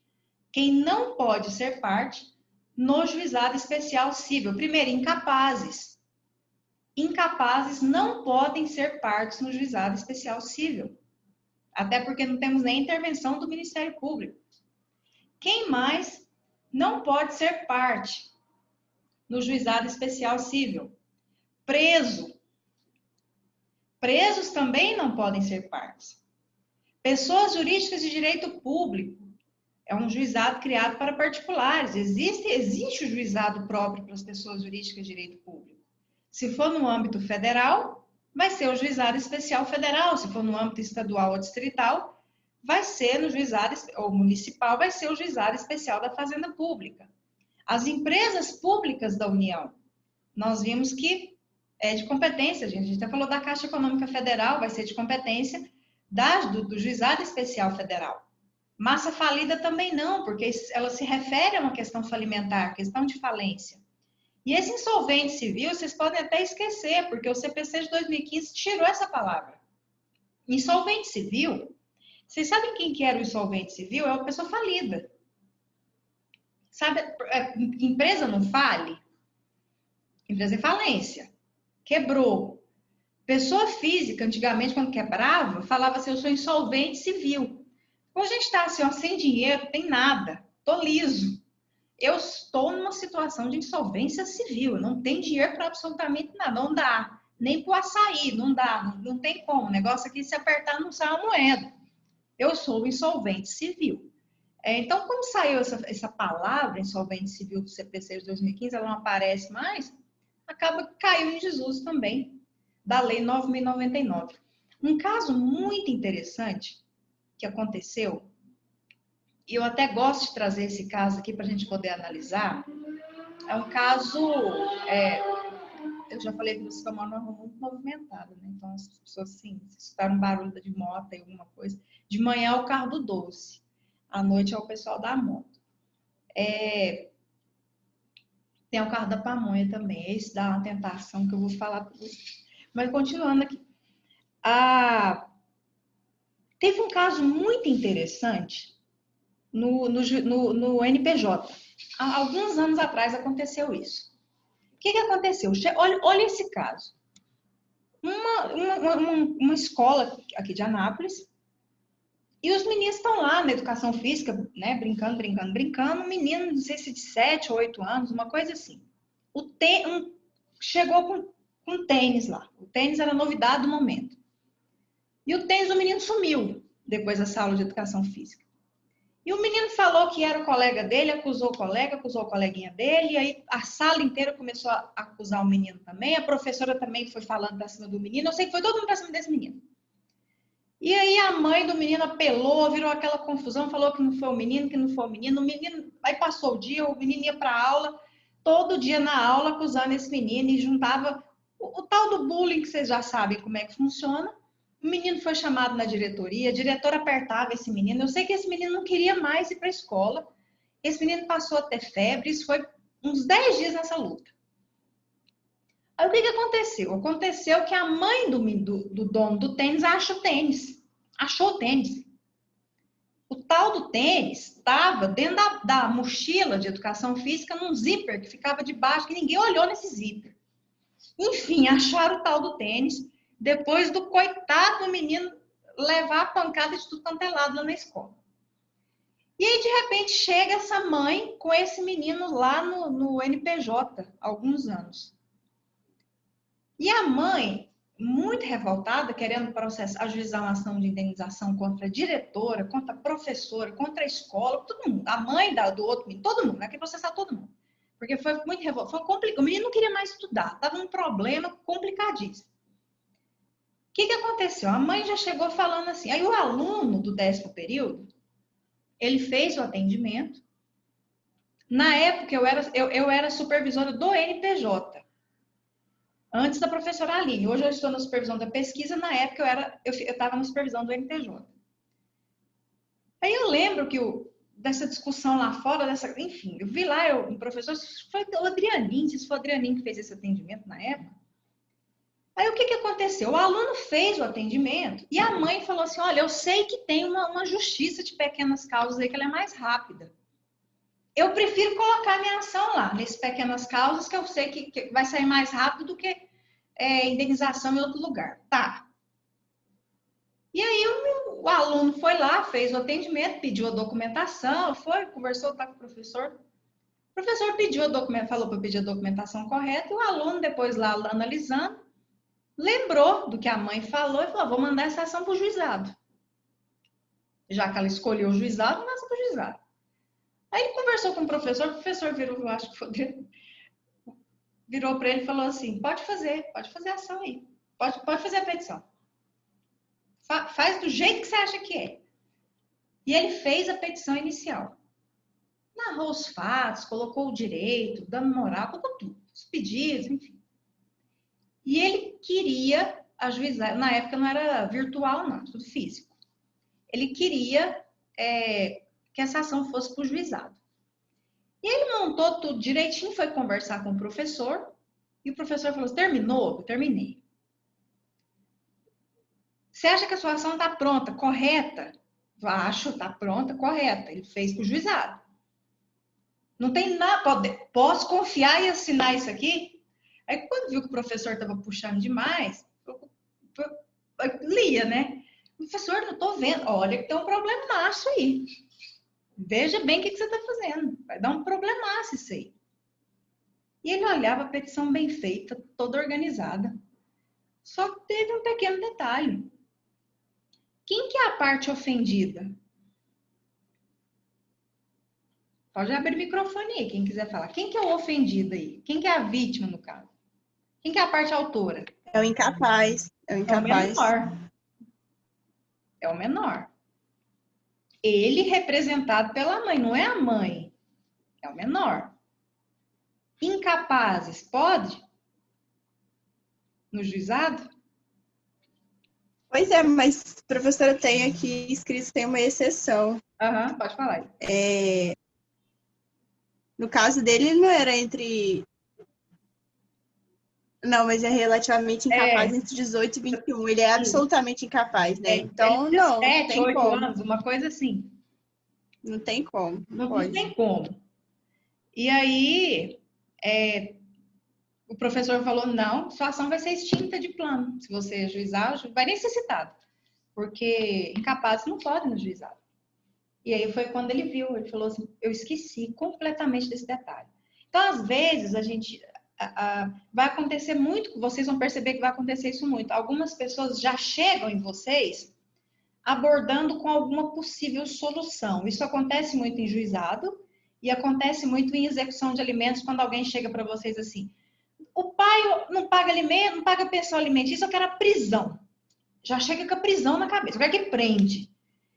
no juizado especial civil. Primeiro, incapazes. Incapazes não podem ser partes no juizado especial civil. Até porque não temos nem intervenção do Ministério Público. Quem mais não pode ser parte no juizado especial civil? Preso. Presos também não podem ser partes. Pessoas jurídicas de direito público. É um juizado criado para particulares. Existe o juizado próprio para as pessoas jurídicas de direito público. Se for no âmbito federal, vai ser o juizado especial federal. Se for no âmbito estadual ou distrital, vai ser no juizado, ou municipal, vai ser o juizado especial da Fazenda Pública. As empresas públicas da União, nós vimos que é de competência, gente. A gente até falou da Caixa Econômica Federal, vai ser de competência do juizado especial federal. Massa falida também não, porque ela se refere a uma questão falimentar, questão de falência. E esse insolvente civil, vocês podem até esquecer, porque o CPC de 2015 tirou essa palavra. Insolvente civil, vocês sabem quem que era o insolvente civil? É uma pessoa falida. Sabe, empresa não fale? Empresa em falência. Quebrou. Pessoa física, antigamente, quando quebrava, falava assim, eu sou insolvente civil. Quando a gente está assim, ó, sem dinheiro, tem nada, tô liso. Eu estou numa situação de insolvência civil, não tem dinheiro para absolutamente nada, não dá. Nem para o açaí, não dá, não tem como. O negócio aqui, se apertar, não sai uma moeda. Eu sou insolvente civil. Então, como saiu essa palavra, insolvente civil, do CPC de 2015, ela não aparece mais, acaba que caiu em desuso também, da Lei 9.099. Um caso muito interessante que aconteceu, e eu até gosto de trazer esse caso aqui para a gente poder analisar, é um caso, eu já falei que você mora numa rua muito movimentada, né? Então as pessoas, assim, se escutaram um barulho de moto e alguma coisa, de manhã é o carro do doce, à noite é o pessoal da moto. Tem o carro da pamonha também, esse dá uma tentação que eu vou falar para vocês. Mas continuando aqui. Teve um caso muito interessante no NPJ. Há alguns anos atrás aconteceu isso. O que aconteceu? Olha esse caso. Uma escola aqui de Anápolis, e os meninos estão lá na educação física, né, brincando. Um menino, não sei se de 7 ou 8 anos, uma coisa assim. Chegou com tênis lá. O tênis era a novidade do momento. E o tênis do menino sumiu depois dessa aula de educação física. E o menino falou que era o colega dele, acusou o colega, acusou o coleguinha dele, e aí a sala inteira começou a acusar o menino também, a professora também foi falando pra cima do menino, eu sei que foi todo mundo pra cima desse menino. E aí a mãe do menino apelou, virou aquela confusão, falou que não foi o menino, aí passou o dia, o menino ia pra aula, todo dia na aula acusando esse menino, e juntava o tal do bullying, que vocês já sabem como é que funciona. O menino foi chamado na diretoria, a diretora apertava esse menino. Eu sei que esse menino não queria mais ir para a escola. Esse menino passou a ter febre, isso foi uns 10 dias nessa luta. Aí o que aconteceu? Aconteceu que a mãe do dono do tênis achou o tênis. O tal do tênis estava dentro da mochila de educação física, num zíper que ficava debaixo, que ninguém olhou nesse zíper. Enfim, acharam o tal do tênis, depois do coitado do menino levar a pancada de tudo quanto é lado lá na escola. E aí, de repente, chega essa mãe com esse menino lá no NPJ, há alguns anos. E a mãe, muito revoltada, querendo ajuizar uma ação de indenização contra a diretora, contra a professora, contra a escola, todo mundo. A mãe do outro menino, todo mundo, vai querer processar todo mundo. porque foi muito revoltado, o menino não queria mais estudar, estava um problema complicadíssimo. O que aconteceu? A mãe já chegou falando assim, aí o aluno do 10º período, ele fez o atendimento. Na época, eu era supervisora do NPJ, antes da professora Aline. Hoje eu estou na supervisão da pesquisa, na época eu estava na supervisão do NPJ. Aí eu lembro que dessa discussão lá fora, enfim, eu vi lá, um professor, foi o Adrianinho, se foi o Adrianinho que fez esse atendimento na época. Aí o que aconteceu? O aluno fez o atendimento e a mãe falou assim, olha, eu sei que tem uma justiça de pequenas causas aí que ela é mais rápida. Eu prefiro colocar minha ação lá, nessas pequenas causas, que eu sei que vai sair mais rápido do que indenização em outro lugar. Tá. E aí o aluno foi lá, fez o atendimento, pediu a documentação, conversou com o professor. O professor pediu falou para pedir a documentação correta, e o aluno, depois lá analisando, lembrou do que a mãe falou e falou, vou mandar essa ação para o juizado. Já que ela escolheu o juizado, manda para o juizado. Aí ele conversou com o professor virou, eu acho que foi dele, virou para ele e falou assim, pode fazer a ação aí, pode fazer a petição. Faz do jeito que você acha que é. E ele fez a petição inicial. Narrou os fatos, colocou o direito, dando moral, colocou tudo, os pedidos, enfim. E ele queria ajuizar, na época não era virtual não, tudo físico. Ele queria que essa ação fosse para o juizado. E ele montou tudo direitinho, foi conversar com o professor, e o professor falou, terminou? Eu terminei. Você acha que a sua ação está pronta, correta? Acho, está pronta, correta. Ele fez para o juizado. Não tem nada, posso confiar e assinar isso aqui? Aí quando viu que o professor estava puxando demais, lia, né? Professor, não estou vendo, olha que tem um problemaço aí. Veja bem o que você está fazendo. Vai dar um problemaço isso aí. E ele olhava a petição bem feita, toda organizada. Só que teve um pequeno detalhe. Quem que é a parte ofendida? Pode abrir o microfone aí, quem quiser falar. Quem que é o ofendido aí? Quem que é a vítima, no caso? Quem que é a parte autora? É o incapaz. É o incapaz. É o menor. É o menor. Ele representado pela mãe, não é a mãe. É o menor. Incapazes, pode? No juizado? Pois é, mas, professora, tem aqui escrito, tem uma exceção. Aham, pode falar aí. No caso dele, ele não era entre... Não, mas é relativamente incapaz entre 18 e 21. Ele é absolutamente incapaz, né? Então, não 7, tem 8 como. anos, uma coisa assim. Não tem como. Não tem como. E aí, o professor falou, não, sua ação vai ser extinta de plano. Se você ajuizar, vai nem ser citado. Porque incapazes não podem no juizado. E aí foi quando ele viu, ele falou assim, eu esqueci completamente desse detalhe. Então, às vezes, a gente... vai acontecer muito, vocês vão perceber que vai acontecer isso muito. Algumas pessoas já chegam em vocês abordando com alguma possível solução. Isso acontece muito em juizado e acontece muito em execução de alimentos, quando alguém chega para vocês assim, o pai não paga alimento, não paga pensão alimentícia, eu quero a prisão. Já chega com a prisão na cabeça, eu quero que prende.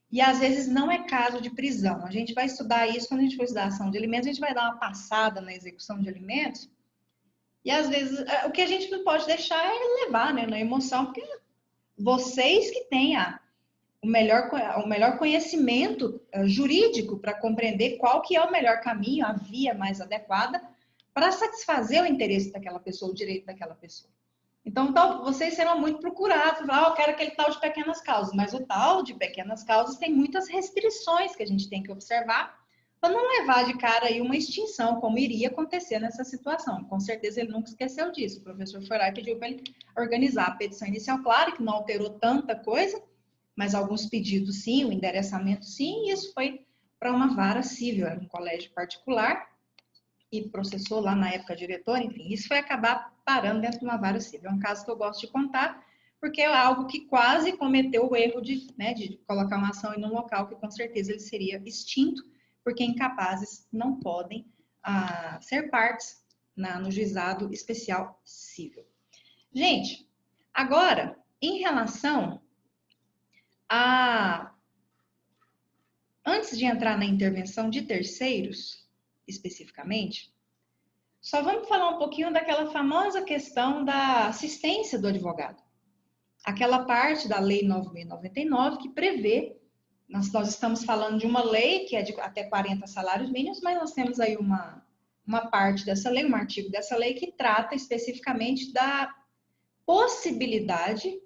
E às vezes não é caso de prisão. A gente vai estudar isso quando a gente for estudar ação de alimentos, a gente vai dar uma passada na execução de alimentos. E às vezes o que a gente não pode deixar é levar, né, na emoção, porque vocês que têm o melhor conhecimento jurídico para compreender qual que é o melhor caminho, a via mais adequada para satisfazer o interesse daquela pessoa, o direito daquela pessoa. Então vocês serão muito procurados, eu quero aquele tal de pequenas causas, mas o tal de pequenas causas tem muitas restrições que a gente tem que observar para não levar de cara aí uma extinção, como iria acontecer nessa situação. Com certeza ele nunca esqueceu disso. O professor foi lá e pediu para ele organizar a petição inicial. Claro que não alterou tanta coisa, mas alguns pedidos sim, o endereçamento sim, e isso foi para uma vara civil, era um colégio particular, e processou lá na época diretor, enfim, isso foi acabar parando dentro de uma vara civil. É um caso que eu gosto de contar, porque é algo que quase cometeu o erro de colocar uma ação em um local que com certeza ele seria extinto, porque incapazes não podem a ser partes no juizado especial civil. Gente, agora, em relação a... Antes de entrar na intervenção de terceiros, especificamente, só vamos falar um pouquinho daquela famosa questão da assistência do advogado. Aquela parte da Lei 9.099 que prevê, nós estamos falando de uma lei que é de até 40 salários mínimos, mas nós temos aí uma parte dessa lei, um artigo dessa lei que trata especificamente da possibilidade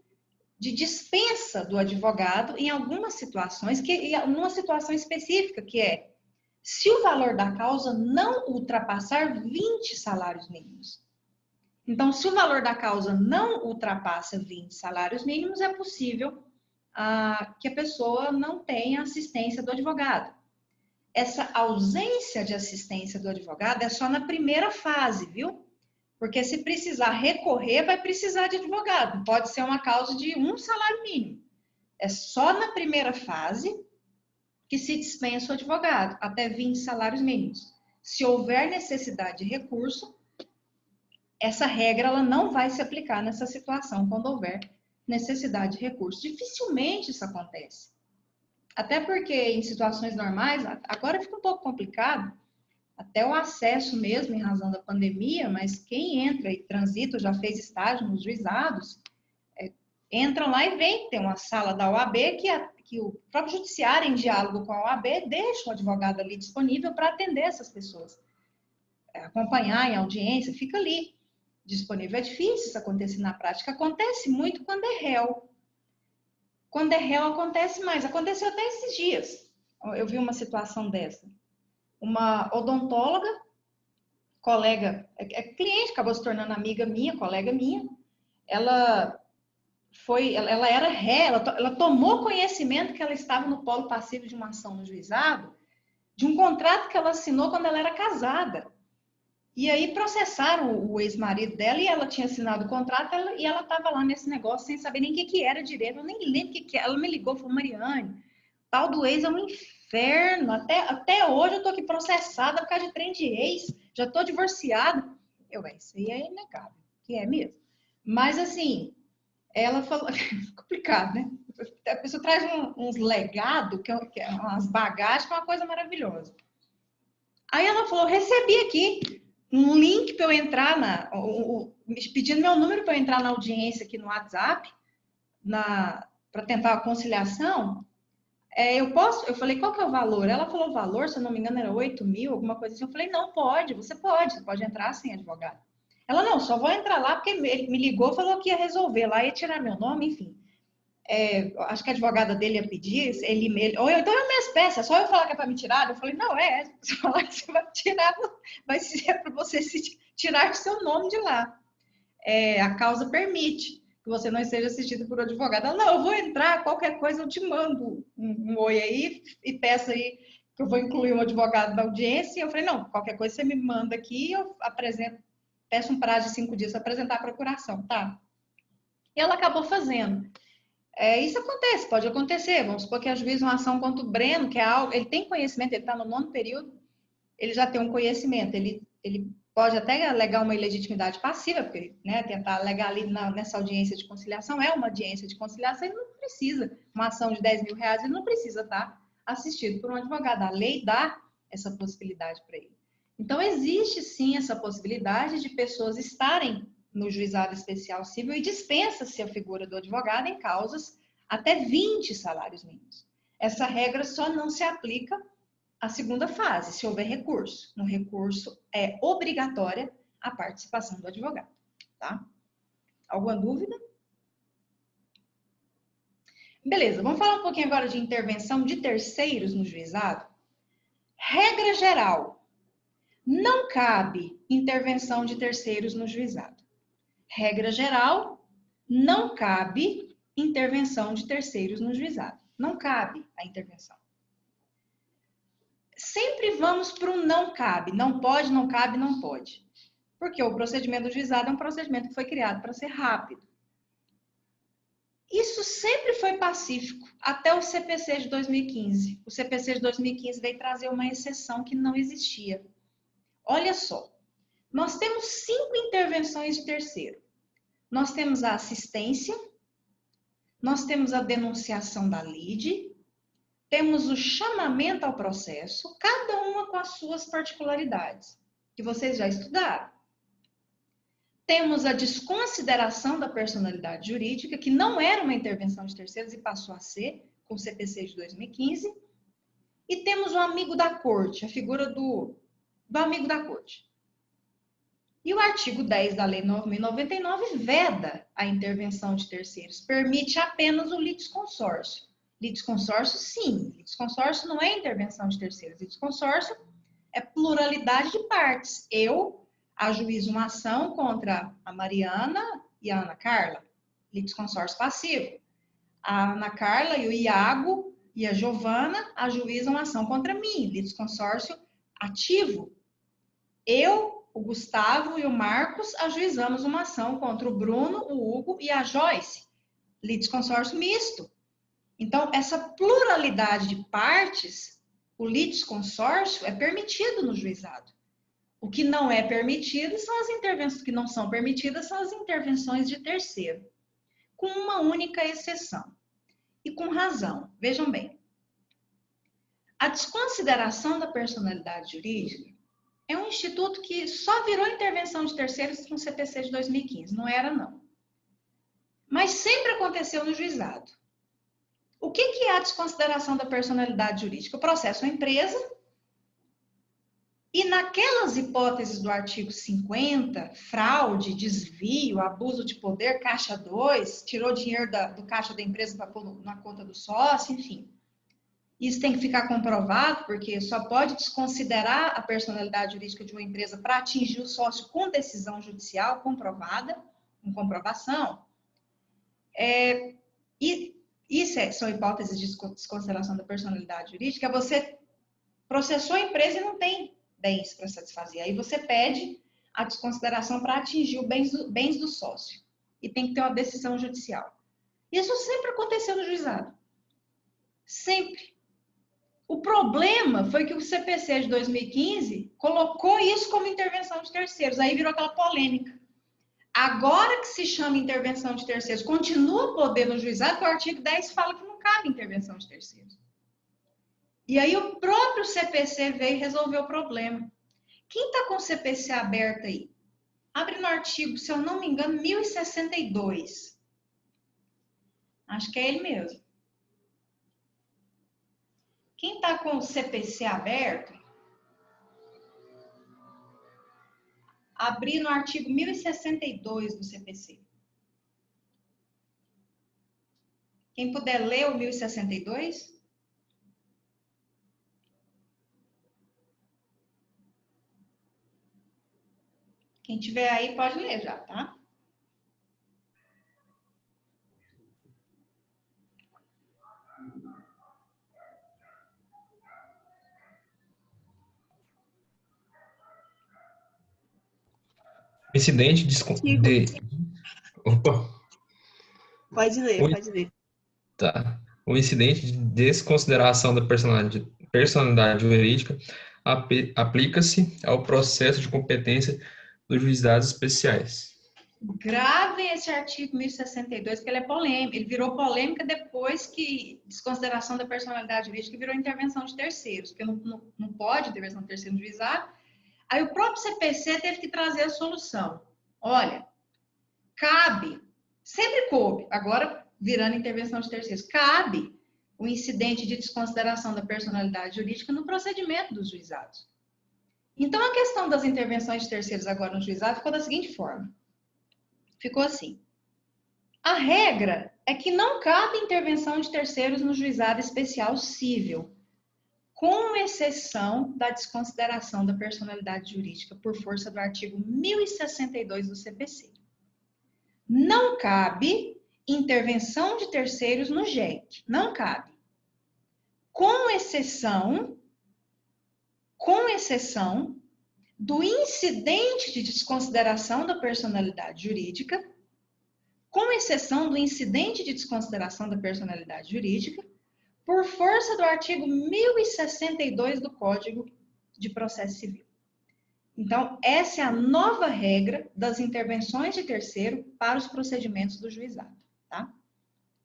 de dispensa do advogado em algumas situações, numa situação específica, que é se o valor da causa não ultrapassar 20 salários mínimos. Então, se o valor da causa não ultrapassa 20 salários mínimos, é possível que a pessoa não tenha assistência do advogado. Essa ausência de assistência do advogado é só na primeira fase, viu? Porque se precisar recorrer, vai precisar de advogado. Pode ser uma causa de 1 salário mínimo. É só na primeira fase que se dispensa o advogado, até 20 salários mínimos. Se houver necessidade de recurso, essa regra ela não vai se aplicar nessa situação, quando houver necessidade de recurso. Dificilmente isso acontece. Até porque em situações normais, agora fica um pouco complicado, até o acesso mesmo em razão da pandemia, mas quem entra e transita, já fez estágio nos juizados, entram lá e vem, tem uma sala da OAB que o próprio judiciário, em diálogo com a OAB, deixa o advogado ali disponível para atender essas pessoas. Acompanhar em audiência, fica ali disponível. É difícil isso acontecer na prática. Acontece muito quando é réu. Quando é réu, acontece mais. Aconteceu até esses dias. Eu vi uma situação dessa. Uma odontóloga, colega, cliente, acabou se tornando amiga minha, colega minha. Ela era ré, ela tomou conhecimento que ela estava no polo passivo de uma ação no juizado, de um contrato que ela assinou quando ela era casada. E aí processaram o ex-marido dela e ela tinha assinado o contrato e ela estava lá nesse negócio sem saber nem o que era direito. Eu nem lembro o que era. Ela me ligou e falou: Mariane, tal do ex é um inferno. Até hoje eu tô aqui processada por causa de trem de ex. Já tô divorciada. Isso aí é inegável, que é mesmo. Mas assim, ela falou... complicado, né? A pessoa traz uns legados, que é umas bagagens, que é uma coisa maravilhosa. Aí ela falou: recebi aqui um link para eu entrar pedindo meu número para eu entrar na audiência aqui no WhatsApp, para tentar a conciliação. Eu falei: qual que é o valor? Ela falou o valor, se eu não me engano, era 8 mil, alguma coisa assim. Eu falei: não, você pode entrar sem advogado. Ela: não, só vou entrar lá porque ele me ligou, falou que ia resolver lá, ia tirar meu nome, enfim. Acho que a advogada dele ia pedir, ou então é minhas peças, só eu falar que é para me tirar. Eu falei: não, se falar que você vai tirar, vai ser para você tirar seu nome de lá. A causa permite que você não esteja assistido por advogado. Ela: não, eu vou entrar, qualquer coisa eu te mando um oi aí e peço aí que eu vou incluir um advogado na audiência. E eu falei: não, qualquer coisa você me manda aqui e eu peço um prazo de 5 dias para apresentar a procuração, tá? E ela acabou fazendo. Isso acontece, pode acontecer. Vamos supor que a juíza uma ação contra o Breno, que é algo, ele tem conhecimento, ele está no 9º período, ele já tem um conhecimento, ele pode até alegar uma ilegitimidade passiva, porque, né, tentar alegar ali nessa audiência de conciliação, é uma audiência de conciliação, ele não precisa, uma ação de 10 mil reais, ele não precisa estar assistido por um advogado. A lei dá essa possibilidade para ele. Então, existe sim essa possibilidade de pessoas estarem no juizado especial civil e dispensa-se a figura do advogado em causas até 20 salários mínimos. Essa regra só não se aplica à segunda fase, se houver recurso. No recurso é obrigatória a participação do advogado, tá? Alguma dúvida? Beleza, vamos falar um pouquinho agora de intervenção de terceiros no juizado. Regra geral, não cabe intervenção de terceiros no juizado. Regra geral, não cabe intervenção de terceiros no juizado. Não cabe a intervenção. Sempre vamos para o não cabe. Não pode, não cabe, não pode. Porque o procedimento do juizado é um procedimento que foi criado para ser rápido. Isso sempre foi pacífico, até o CPC de 2015. O CPC de 2015 veio trazer uma exceção que não existia. Olha só, nós temos 5 intervenções de terceiro. Nós temos a assistência, nós temos a denunciação da lide, temos o chamamento ao processo, cada uma com as suas particularidades, que vocês já estudaram. Temos a desconsideração da personalidade jurídica, que não era uma intervenção de terceiros e passou a ser, com o CPC de 2015. E temos o amigo da corte, a figura do amigo da corte. E o artigo 10 da Lei 9.099 veda a intervenção de terceiros, permite apenas o litisconsórcio. Litisconsórcio, sim. Litisconsórcio não é intervenção de terceiros. Litisconsórcio é pluralidade de partes. Eu ajuizo uma ação contra a Mariana e a Ana Carla. Litisconsórcio passivo. A Ana Carla e o Iago e a Giovana ajuizam uma ação contra mim. Litisconsórcio ativo. Eu, o Gustavo e o Marcos ajuizamos uma ação contra o Bruno, o Hugo e a Joyce. Litisconsórcio misto. Então, essa pluralidade de partes, o litisconsórcio é permitido no juizado. O que não é permitido são as intervenções que não são permitidas, são as intervenções de terceiro, com uma única exceção. E com razão. Vejam bem. A desconsideração da personalidade jurídica é um instituto que só virou intervenção de terceiros no CPC de 2015. Não era, não. Mas sempre aconteceu no juizado. O que é a desconsideração da personalidade jurídica? O processo é uma empresa e naquelas hipóteses do artigo 50, fraude, desvio, abuso de poder, caixa 2, tirou dinheiro do caixa da empresa para pôr na conta do sócio, enfim. Isso tem que ficar comprovado, porque só pode desconsiderar a personalidade jurídica de uma empresa para atingir o sócio com decisão judicial comprovada, com comprovação. São hipóteses de desconsideração da personalidade jurídica. Você processou a empresa e não tem bens para satisfazer. Aí você pede a desconsideração para atingir os bens do sócio. E tem que ter uma decisão judicial. Isso sempre aconteceu no juizado. Sempre. O problema foi que o CPC de 2015 colocou isso como intervenção de terceiros. Aí virou aquela polêmica. Agora que se chama intervenção de terceiros, continua o poder no juizado, porque o artigo 10 fala que não cabe intervenção de terceiros. E aí o próprio CPC veio e resolveu o problema. Quem está com o CPC aberto aí? Abre no artigo, se eu não me engano, 1062. Acho que é ele mesmo. Quem está com o CPC aberto, abrir no artigo 1062 do CPC. Quem puder ler o 1062? Quem tiver aí pode ler já, tá? Incidente Opa. Pode ler. Tá. O incidente de desconsideração da personalidade jurídica aplica-se ao processo de competência dos juizados especiais. Gravem esse artigo 1062, porque ele é polêmico. Ele virou polêmica depois que desconsideração da personalidade jurídica virou intervenção de terceiros, porque não pode intervenção de terceiro no juizado. Aí o próprio CPC teve que trazer a solução. Olha, cabe, sempre coube, agora virando intervenção de terceiros, cabe o incidente de desconsideração da personalidade jurídica no procedimento dos juizados. Então, a questão das intervenções de terceiros agora no juizado ficou da seguinte forma. Ficou assim. A regra é que não cabe intervenção de terceiros no juizado especial cível, com exceção da desconsideração da personalidade jurídica por força do artigo 1062 do CPC. Não cabe intervenção de terceiros no JEC. Não cabe. Com exceção do incidente de desconsideração da personalidade jurídica, com exceção do incidente de desconsideração da personalidade jurídica, por força do artigo 1062 do Código de Processo Civil. Então, essa é a nova regra das intervenções de terceiro para os procedimentos do juizado, tá?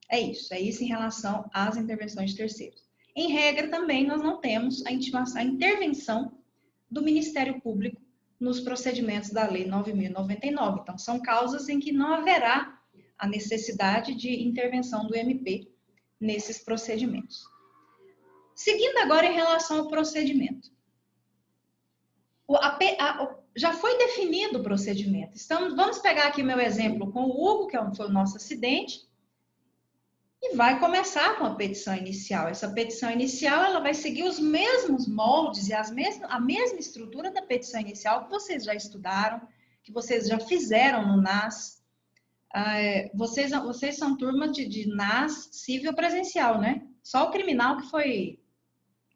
É isso em relação às intervenções de terceiros. Em regra, também, nós não temos a intervenção do Ministério Público nos procedimentos da Lei 9.099. Então, são causas em que não haverá a necessidade de intervenção do MP nesses procedimentos. Seguindo agora em relação ao procedimento. Já foi definido o procedimento. Vamos pegar aqui meu exemplo com o Hugo, que foi o nosso acidente, e vai começar com a petição inicial. Essa petição inicial ela vai seguir os mesmos moldes e a mesma estrutura da petição inicial que vocês já estudaram, que vocês já fizeram no NAS. Vocês são turma de NAS civil presencial, né? Só o criminal que foi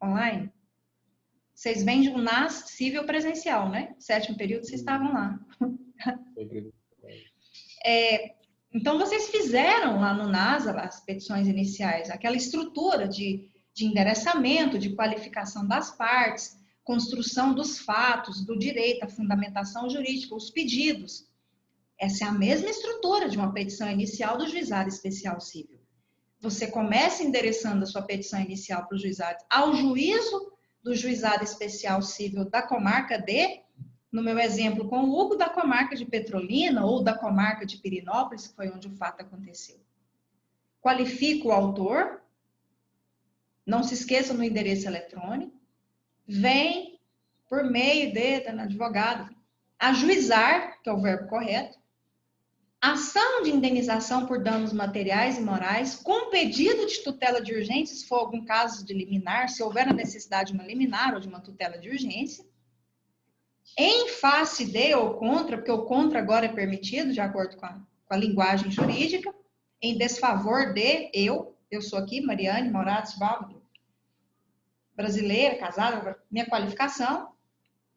online. Vocês vêm de um NAS civil presencial, né? 7º período, vocês estavam lá. Então, vocês fizeram lá no NAS as petições iniciais, aquela estrutura de endereçamento, de qualificação das partes, construção dos fatos, do direito, a fundamentação jurídica, os pedidos. Essa é a mesma estrutura de uma petição inicial do juizado especial civil. Você começa endereçando a sua petição inicial para o juizado, ao juízo do juizado especial civil da comarca de, no meu exemplo com o Hugo, da comarca de Petrolina ou da comarca de Pirinópolis, que foi onde o fato aconteceu. Qualifica o autor, não se esqueça no endereço eletrônico, vem por meio de advogado ajuizar, que é o verbo correto, ação de indenização por danos materiais e morais, com pedido de tutela de urgência, se for algum caso de liminar, se houver a necessidade de uma liminar ou de uma tutela de urgência, em face de ou contra, porque o contra agora é permitido, de acordo com a linguagem jurídica, em desfavor de eu sou aqui, Mariane Morato Silva, brasileira, casada, minha qualificação,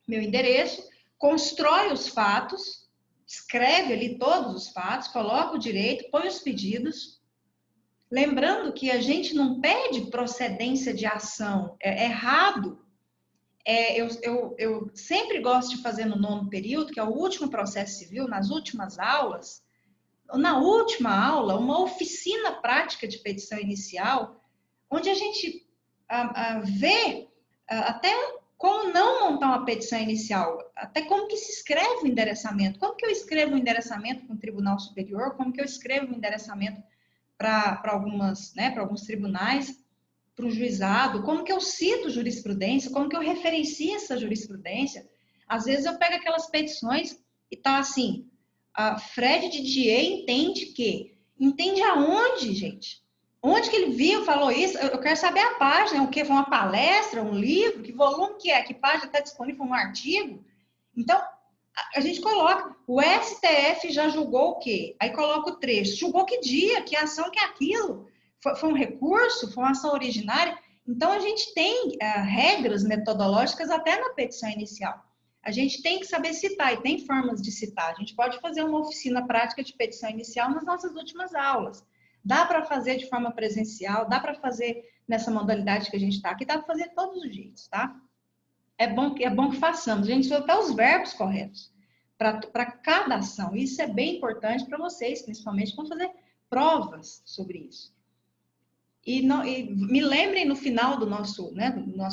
meu endereço, constrói os fatos, escreve ali todos os fatos, coloca o direito, põe os pedidos. Lembrando que a gente não pede procedência de ação, é errado. Eu sempre gosto de fazer no 9º período, que é o último processo civil, nas últimas aulas, na última aula, uma oficina prática de petição inicial, onde a gente vê até como não montar uma petição inicial, até como que se escreve o endereçamento, como que eu escrevo o endereçamento para o Tribunal Superior, como que eu escrevo o endereçamento para alguns tribunais, para o juizado, como que eu cito jurisprudência, como que eu referencio essa jurisprudência. Às vezes eu pego aquelas petições e tá assim, Fred Didier entende aonde, gente? Onde que ele viu, falou isso? Eu quero saber a página, o que foi uma palestra, um livro, que volume que é, que página está disponível um artigo. Então, a gente coloca, o STF já julgou o quê? Aí coloca o trecho, julgou que dia, que ação, que é aquilo? Foi um recurso? Foi uma ação originária? Então, a gente tem regras metodológicas até na petição inicial. A gente tem que saber citar, e tem formas de citar. A gente pode fazer uma oficina prática de petição inicial nas nossas últimas aulas. Dá para fazer de forma presencial, dá para fazer nessa modalidade que a gente está aqui, dá para fazer de todos os jeitos, tá? É bom que façamos. A gente usa até os verbos corretos para cada ação. Isso é bem importante para vocês, principalmente, quando fazer provas sobre isso. E me lembrem no final do nosso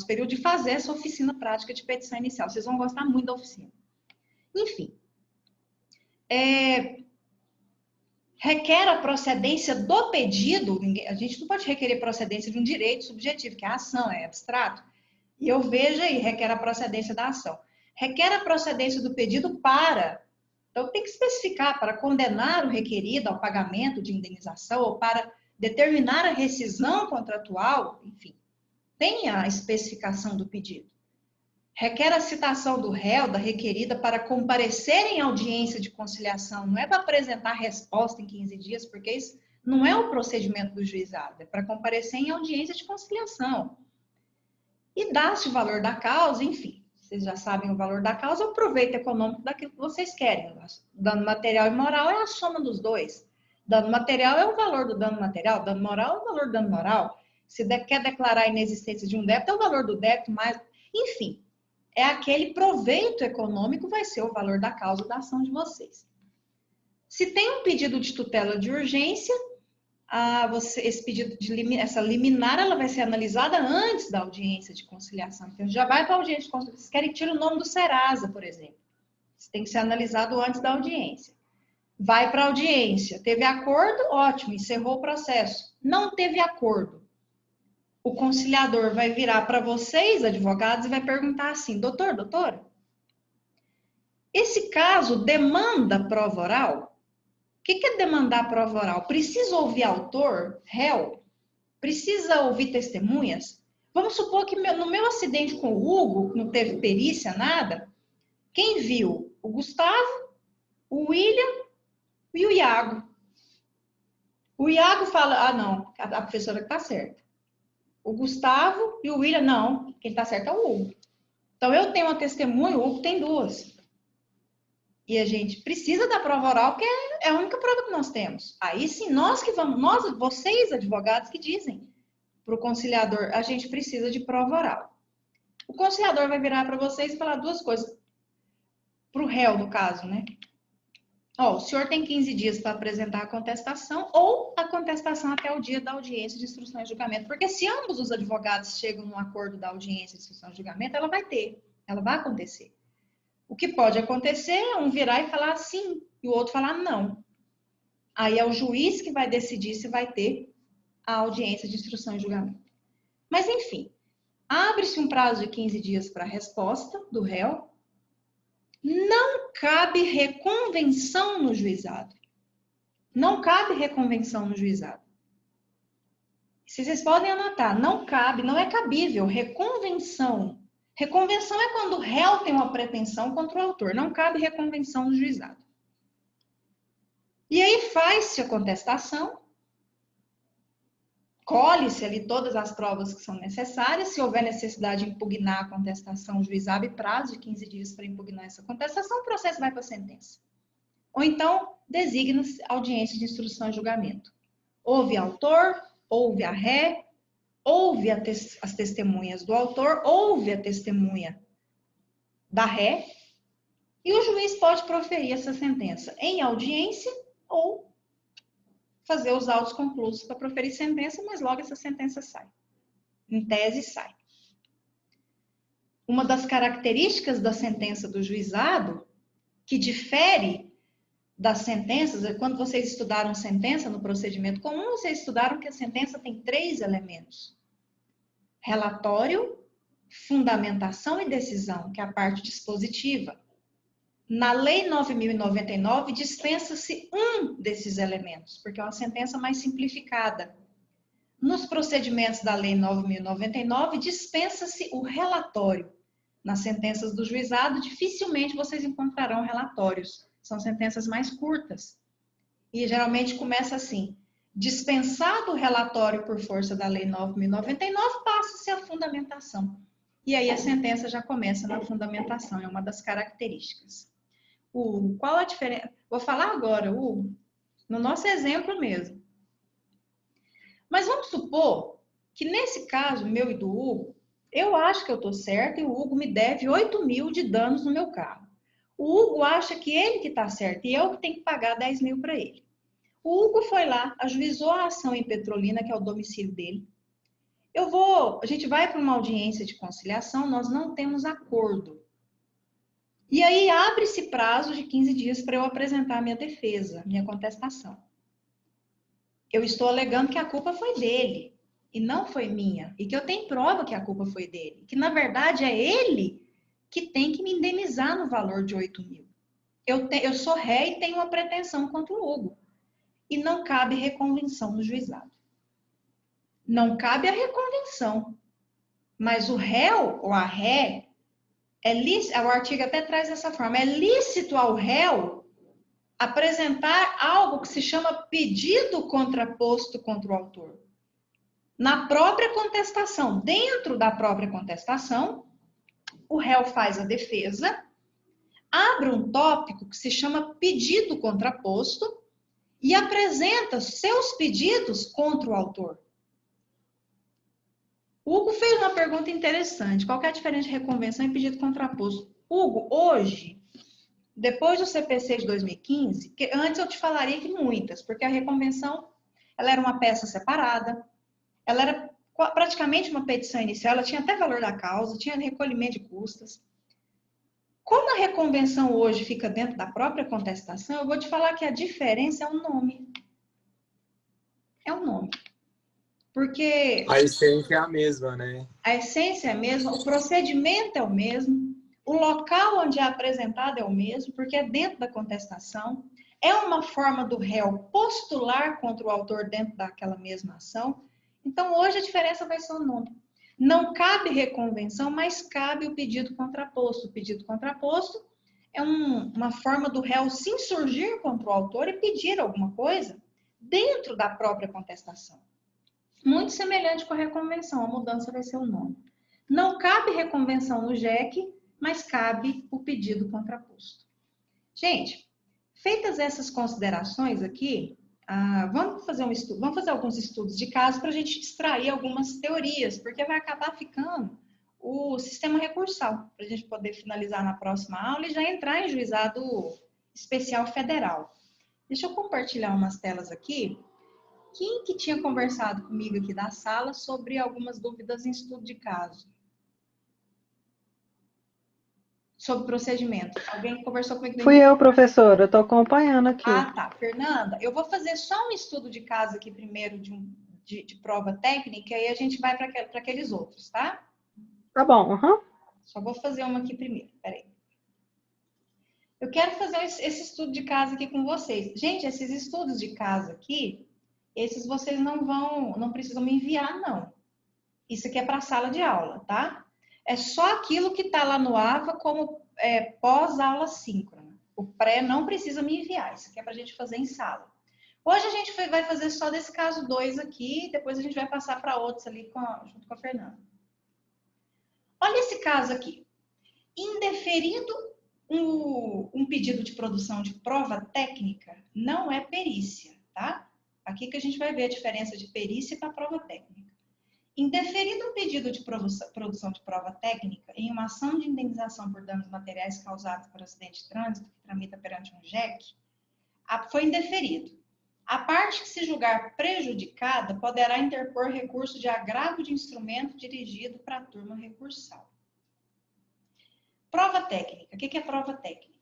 período de fazer essa oficina prática de petição inicial. Vocês vão gostar muito da oficina. Enfim. Requer a procedência do pedido. A gente não pode requerer procedência de um direito subjetivo, que é a ação, é abstrato. E eu vejo aí, requer a procedência da ação. Requer a procedência do pedido para... Então, tem que especificar para condenar o requerido ao pagamento de indenização ou para determinar a rescisão contratual, enfim, tem a especificação do pedido. Requer a citação do réu, da requerida, para comparecer em audiência de conciliação. Não é para apresentar resposta em 15 dias, porque isso não é o procedimento do juizado, é para comparecer em audiência de conciliação. E dá-se o valor da causa, enfim, vocês já sabem o valor da causa, o proveito econômico daquilo que vocês querem. Dano material e moral é a soma dos dois. Dano material é o valor do dano material, dano moral é o valor do dano moral. Se quer declarar a inexistência de um débito, é o valor do débito, mais... Enfim, é aquele proveito econômico, vai ser o valor da causa da ação de vocês. Se tem um pedido de tutela de urgência, esse pedido essa liminar, ela vai ser analisada antes da audiência de conciliação. Então, já vai para a audiência de conciliação. Vocês querem tirar o nome do Serasa, por exemplo. Isso tem que ser analisado antes da audiência. Vai para a audiência. Teve acordo? Ótimo, encerrou o processo. Não teve acordo. O conciliador vai virar para vocês, advogados, e vai perguntar assim, doutora, esse caso demanda prova oral? O que é demandar prova oral? Precisa ouvir autor, réu? Precisa ouvir testemunhas? Vamos supor que no meu acidente com o Hugo, não teve perícia, nada, quem viu? O Gustavo, o William e o Iago. O Iago fala, não, a professora que está certa. O Gustavo e o William, não, quem está certo é o Hugo. Então, eu tenho uma testemunha, o Hugo tem duas. E a gente precisa da prova oral, que é a única prova que nós temos. Aí sim, vocês, advogados, que dizem para o conciliador, a gente precisa de prova oral. O conciliador vai virar para vocês e falar duas coisas. Para o réu, no caso, né? O senhor tem 15 dias para apresentar a contestação ou a contestação até o dia da audiência de instrução e julgamento. Porque se ambos os advogados chegam num acordo da audiência de instrução e julgamento, ela vai acontecer. O que pode acontecer é um virar e falar sim e o outro falar não. Aí é o juiz que vai decidir se vai ter a audiência de instrução e julgamento. Mas, enfim, abre-se um prazo de 15 dias para a resposta do réu. Não cabe reconvenção no juizado. Não cabe reconvenção no juizado. Vocês podem anotar, não é cabível reconvenção. Reconvenção é quando o réu tem uma pretensão contra o autor. Não cabe reconvenção no juizado. E aí faz-se a contestação, colhe-se ali todas as provas que são necessárias. Se houver necessidade de impugnar a contestação, o juiz abre prazo de 15 dias para impugnar essa contestação, o processo vai para a sentença. Ou então, designa-se audiência de instrução e julgamento. Ouve autor, ouve a ré, ouve as testemunhas do autor, ouve a testemunha da ré, e o juiz pode proferir essa sentença em audiência ou fazer os autos conclusos para proferir sentença, mas logo essa sentença sai. Em tese, sai. Uma das características da sentença do juizado, que difere das sentenças, quando vocês estudaram sentença no procedimento comum, vocês estudaram que a sentença tem 3 elementos. Relatório, fundamentação e decisão, que é a parte dispositiva. Na Lei 9.099, dispensa-se um desses elementos, porque é uma sentença mais simplificada. Nos procedimentos da Lei 9.099, dispensa-se o relatório. Nas sentenças do juizado, dificilmente vocês encontrarão relatórios. São sentenças mais curtas. E geralmente começa assim: dispensado o relatório por força da Lei 9.099, passa-se a fundamentação. E aí a sentença já começa na fundamentação, é uma das características. Hugo, qual a diferença? Vou falar agora, Hugo, no nosso exemplo mesmo. Mas vamos supor que nesse caso, meu e do Hugo, eu acho que eu estou certa e o Hugo me deve 8.000 de danos no meu carro. O Hugo acha que ele que está certo e eu que tenho que pagar 10.000 para ele. O Hugo foi lá, ajuizou a ação em Petrolina, que é o domicílio dele. A gente vai para uma audiência de conciliação, nós não temos acordo. E aí abre-se prazo de 15 dias para eu apresentar minha defesa, minha contestação. Eu estou alegando que a culpa foi dele e não foi minha. E que eu tenho prova que a culpa foi dele. Que, na verdade, é ele que tem que me indenizar no valor de 8.000. Eu sou ré e tenho uma pretensão contra o Hugo. E não cabe reconvenção no juizado. Não cabe a reconvenção. Mas o réu ou a ré, o artigo até traz dessa forma, é lícito ao réu apresentar algo que se chama pedido contraposto contra o autor. Na própria contestação, dentro da própria contestação, o réu faz a defesa, abre um tópico que se chama pedido contraposto e apresenta seus pedidos contra o autor. O Hugo fez uma pergunta interessante. Qual que é a diferença de reconvenção e pedido contraposto? Hugo, hoje, depois do CPC de 2015, que antes eu te falaria que muitas, porque a reconvenção ela era uma peça separada, ela era praticamente uma petição inicial, ela tinha até valor da causa, tinha recolhimento de custas. Como a reconvenção hoje fica dentro da própria contestação, eu vou te falar que a diferença é o nome. É o nome. Porque a essência é a mesma, né? a essência é a mesma, o procedimento é o mesmo, o local onde é apresentado é o mesmo, porque é dentro da contestação, é uma forma do réu postular contra o autor dentro daquela mesma ação. Então, hoje a diferença vai ser o nome. Não cabe reconvenção, mas cabe o pedido contraposto. O pedido contraposto é uma forma do réu se insurgir contra o autor e pedir alguma coisa dentro da própria contestação. Muito semelhante com a reconvenção, a mudança vai ser o nome. Não cabe reconvenção no JEC, mas cabe o pedido contraposto. Gente, feitas essas considerações aqui, vamos fazer alguns estudos de caso para a gente extrair algumas teorias, porque vai acabar ficando o sistema recursal, para a gente poder finalizar na próxima aula e já entrar em juizado especial federal. Deixa eu compartilhar umas telas aqui. Quem que tinha conversado comigo aqui da sala sobre algumas dúvidas em estudo de caso? Sobre procedimento. Alguém conversou comigo? Fui eu, professora. Eu estou acompanhando aqui. Ah, tá. Fernanda, eu vou fazer só um estudo de caso aqui primeiro de prova técnica e aí a gente vai para aqueles outros, tá? Tá bom. Uhum. Só vou fazer uma aqui primeiro. Peraí. Eu quero fazer esse estudo de caso aqui com vocês. Gente, esses estudos de caso aqui, esses vocês não precisam me enviar, não. Isso aqui é para a sala de aula, tá? É só aquilo que está lá no AVA como pós-aula síncrona. O pré não precisa me enviar. Isso aqui é para a gente fazer em sala. Hoje a gente vai fazer só desse caso 2 aqui, depois a gente vai passar para outros ali junto com a Fernanda. Olha esse caso aqui. Indeferido um pedido de produção de prova técnica, não é perícia, tá? Aqui que a gente vai ver a diferença de perícia para prova técnica. Indeferido um pedido de produção de prova técnica em uma ação de indenização por danos materiais causados por acidente de trânsito que tramita perante um JEC, foi indeferido. A parte que se julgar prejudicada poderá interpor recurso de agravo de instrumento dirigido para a turma recursal. Prova técnica. O que é prova técnica?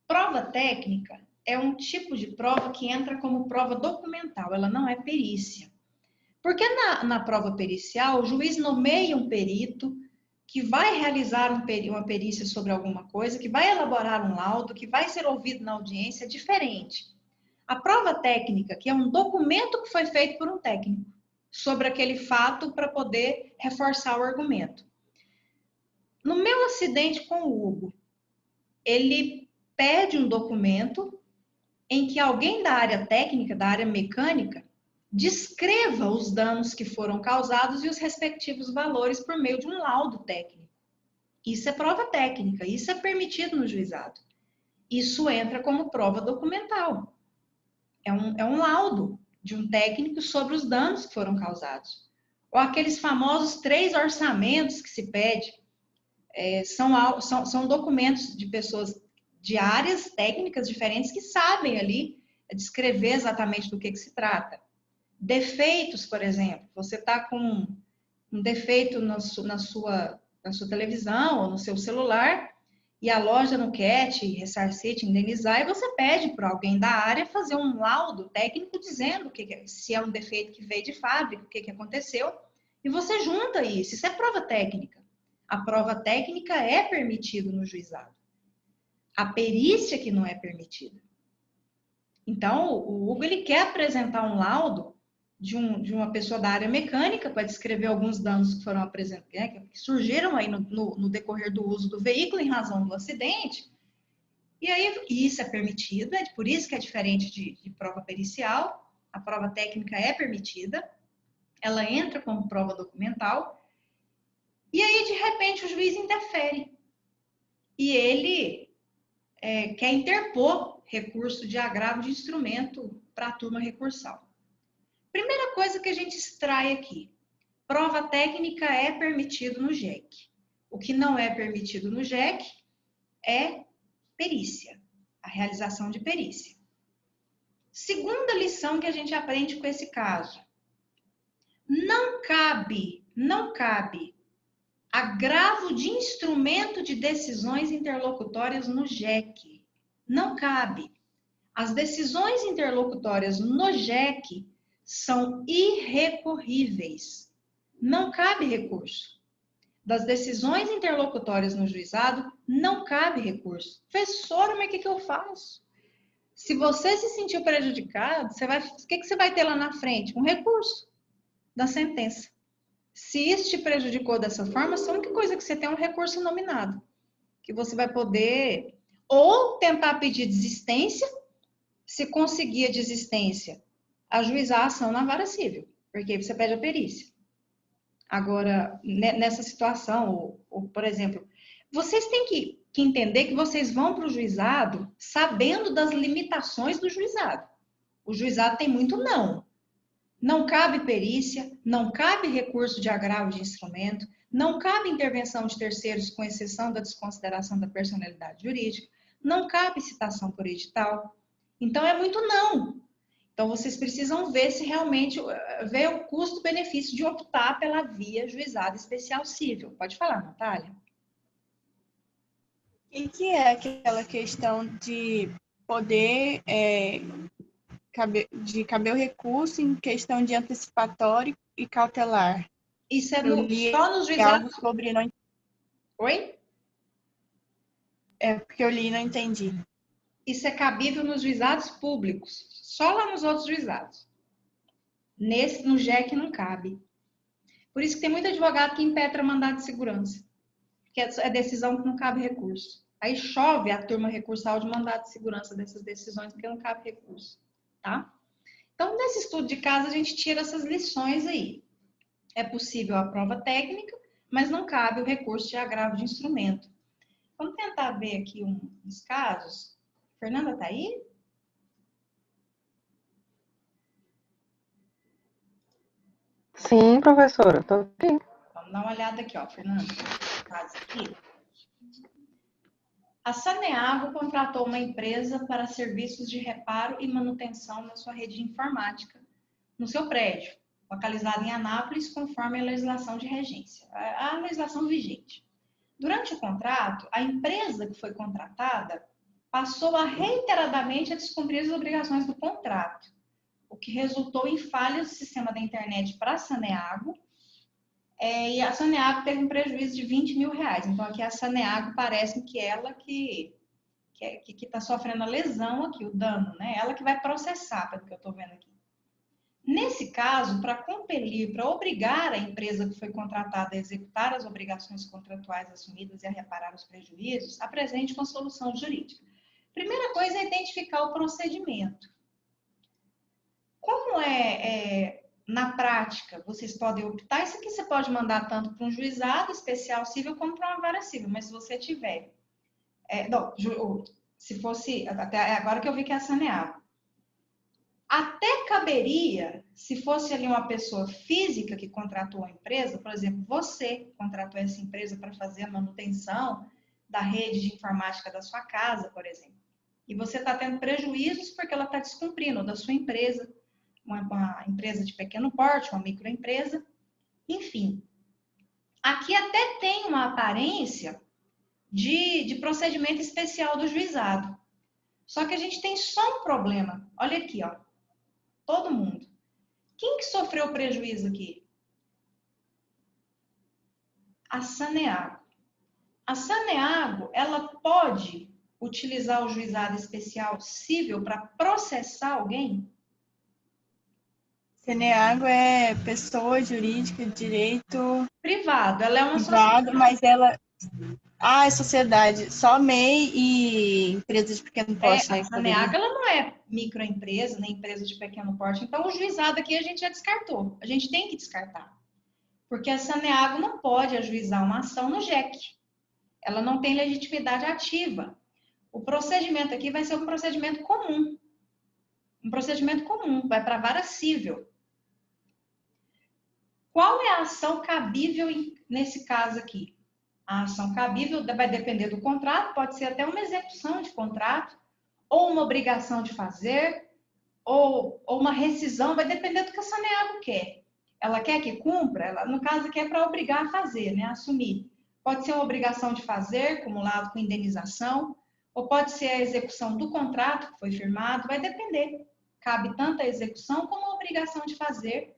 Prova técnica é um tipo de prova que entra como prova documental, ela não é perícia. Porque na prova pericial, o juiz nomeia um perito que vai realizar uma perícia sobre alguma coisa, que vai elaborar um laudo, que vai ser ouvido na audiência, é diferente. A prova técnica, que é um documento que foi feito por um técnico sobre aquele fato para poder reforçar o argumento. No meu acidente com o Hugo, ele pede um documento em que alguém da área técnica, da área mecânica, descreva os danos que foram causados e os respectivos valores por meio de um laudo técnico. Isso é prova técnica, isso é permitido no juizado. Isso entra como prova documental. É um laudo de um técnico sobre os danos que foram causados. Ou aqueles famosos 3 orçamentos que se pede. São documentos de pessoas de áreas técnicas diferentes que sabem ali descrever exatamente do que se trata. Defeitos, por exemplo, você está com um defeito na sua televisão ou no seu celular e a loja não quer te ressarcir, te indenizar, e você pede para alguém da área fazer um laudo técnico dizendo se é um defeito que veio de fábrica, o que aconteceu, e você junta isso. Isso é prova técnica. A prova técnica é permitida no juizado. A perícia que não é permitida. Então, o Hugo ele quer apresentar um laudo de uma pessoa da área mecânica para descrever alguns danos que foram apresentados, que surgiram aí no decorrer do uso do veículo em razão do acidente. E aí, isso é permitido, por isso que é diferente de prova pericial. A prova técnica é permitida, ela entra como prova documental. E aí, de repente, o juiz interfere. E ele quer interpor recurso de agravo de instrumento para a turma recursal. Primeira coisa que a gente extrai aqui. Prova técnica é permitido no JEC. O que não é permitido no JEC é perícia, a realização de perícia. Segunda lição que a gente aprende com esse caso. Não cabe agravo de instrumento de decisões interlocutórias no JEC. Não cabe. As decisões interlocutórias no JEC são irrecorríveis. Não cabe recurso. Das decisões interlocutórias no juizado, não cabe recurso. Professora, mas o que eu faço? Se você se sentiu prejudicado, o que você vai ter lá na frente? Um recurso da sentença. Se isso te prejudicou dessa forma, a única coisa que você tem é um recurso nominado, que você vai poder ou tentar pedir desistência, se conseguir a desistência, ajuizar a ação na vara civil, porque aí você pede a perícia. Agora, nessa situação, ou por exemplo, vocês têm que entender que vocês vão para o juizado sabendo das limitações do juizado. O juizado tem muito não. Não cabe perícia, não cabe recurso de agravo de instrumento, não cabe intervenção de terceiros, com exceção da desconsideração da personalidade jurídica, não cabe citação por edital. Então, é muito não. Então, vocês precisam ver se realmente, ver o custo-benefício de optar pela via juizado especial cível. Pode falar, Natália. E que é aquela questão de poder caber o recurso em questão de antecipatório e cautelar? Isso é só nos juizados... sobre... Oi? É porque eu li e não entendi. Isso é cabível nos juizados públicos, só lá nos outros juizados. No JEC não cabe. Por isso que tem muito advogado que impetra mandado de segurança, que é decisão que não cabe recurso. Aí chove a turma recursal de mandado de segurança dessas decisões, porque não cabe recurso, tá? Então, nesse estudo de caso, a gente tira essas lições aí. É possível a prova técnica, mas não cabe o recurso de agravo de instrumento. Vamos tentar ver aqui uns casos. Fernanda, tá aí? Sim, professora, tô aqui. Vamos dar uma olhada aqui, ó, Fernanda. Caso aqui. A Saneago contratou uma empresa para serviços de reparo e manutenção na sua rede de informática, no seu prédio, localizado em Anápolis, conforme a legislação de regência, a legislação vigente. Durante o contrato, a empresa que foi contratada passou a reiteradamente a descumprir as obrigações do contrato, o que resultou em falhas do sistema da internet para a Saneago, e a Saneago teve um prejuízo de R$20 mil. Então, aqui a Saneago parece que ela que está sofrendo a lesão aqui, o dano, né? Ela que vai processar, pelo que eu estou vendo aqui. Nesse caso, para compelir, para obrigar a empresa que foi contratada a executar as obrigações contratuais assumidas e a reparar os prejuízos, apresente uma solução jurídica. Primeira coisa é identificar o procedimento. Como na prática, vocês podem optar, isso aqui você pode mandar tanto para um juizado especial civil como para uma vara civil, mas se você tiver, se fosse, até agora que eu vi que é a Saneago, até caberia, se fosse ali uma pessoa física que contratou a empresa, por exemplo, você contratou essa empresa para fazer a manutenção da rede de informática da sua casa, por exemplo, e você está tendo prejuízos porque ela está descumprindo, ou da sua empresa, uma empresa de pequeno porte, uma microempresa, enfim. Aqui até tem uma aparência de procedimento especial do juizado. Só que a gente tem só um problema. Olha aqui, ó. Todo mundo. Quem que sofreu prejuízo aqui? A Saneago. A Saneago, ela pode utilizar o juizado especial civil para processar alguém? Saneago é pessoa jurídica, direito privado. Ela é uma privado, sociedade. mas ela... é sociedade. Só MEI e empresa de pequeno porte, né? A Saneago, ela não é microempresa, nem empresa de pequeno porte. Então, o juizado aqui a gente já descartou. A gente tem que descartar. Porque a Saneago não pode ajuizar uma ação no JEC. Ela não tem legitimidade ativa. O procedimento aqui vai ser um procedimento comum. Um procedimento comum, vai para a vara civil. Qual é a ação cabível nesse caso aqui? A ação cabível vai depender do contrato, pode ser até uma execução de contrato, ou uma obrigação de fazer, ou uma rescisão, vai depender do que a Saneago quer. Ela quer que cumpra, ela, no caso aqui é para obrigar a fazer, né? Assumir. Pode ser uma obrigação de fazer, acumulado com indenização, ou pode ser a execução do contrato que foi firmado, vai depender. Cabe tanto a execução como a obrigação de fazer,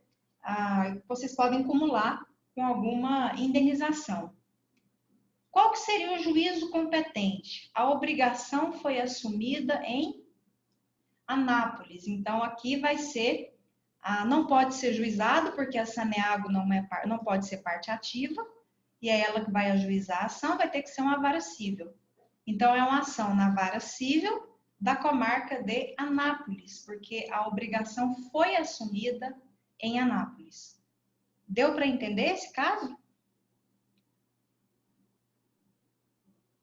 vocês podem acumular com alguma indenização. Qual que seria o juízo competente? A obrigação foi assumida em Anápolis, então aqui vai ser, não pode ser juizado, porque a Saneago não pode ser parte ativa, e é ela que vai ajuizar a ação, vai ter que ser uma vara civil. Então, é uma ação na vara civil da comarca de Anápolis, porque a obrigação foi assumida em Anápolis. Deu para entender esse caso?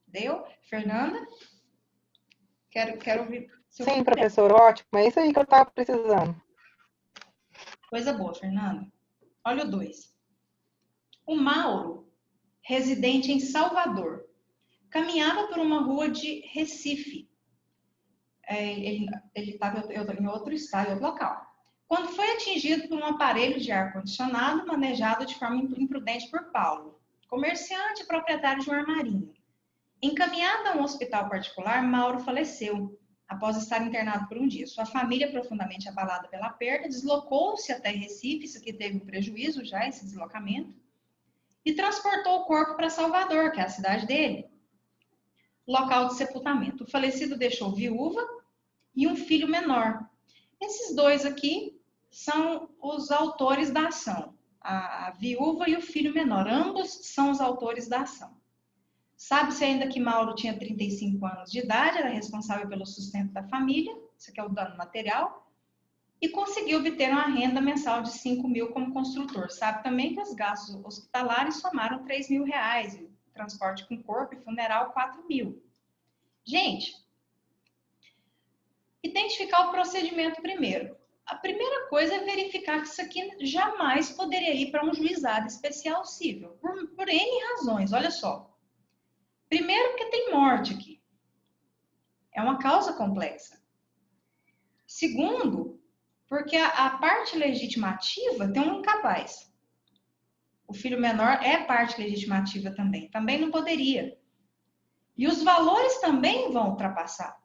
Deu? Fernanda? Quero ouvir. Sim, professor, ótimo. É isso aí que eu estava precisando. Coisa boa, Fernanda. Olha o 2. O Mauro, residente em Salvador, caminhava por uma rua de Recife. Ele estava em outro estado, em outro local. Quando foi atingido por um aparelho de ar-condicionado manejado de forma imprudente por Paulo, comerciante e proprietário de um armarinho. Encaminhado a um hospital particular, Mauro faleceu após estar internado por um dia. Sua família, profundamente abalada pela perda, deslocou-se até Recife, isso aqui teve um prejuízo já, esse deslocamento, e transportou o corpo para Salvador, que é a cidade dele, local de sepultamento. O falecido deixou viúva e um filho menor. Esses dois aqui são os autores da ação, a viúva e o filho menor, ambos são os autores da ação. Sabe-se ainda que Mauro tinha 35 anos de idade, era responsável pelo sustento da família, isso aqui é o dano material, e conseguiu obter uma renda mensal de 5 mil como construtor. Sabe também que os gastos hospitalares somaram 3 mil reais, e transporte com corpo e funeral 4 mil. Gente, identificar o procedimento primeiro. A primeira coisa é verificar que isso aqui jamais poderia ir para um juizado especial civil, por N razões, olha só. Primeiro, porque tem morte aqui. É uma causa complexa. Segundo, porque a parte legitimativa tem um incapaz. O filho menor é parte legitimativa também. Também não poderia. E os valores também vão ultrapassar.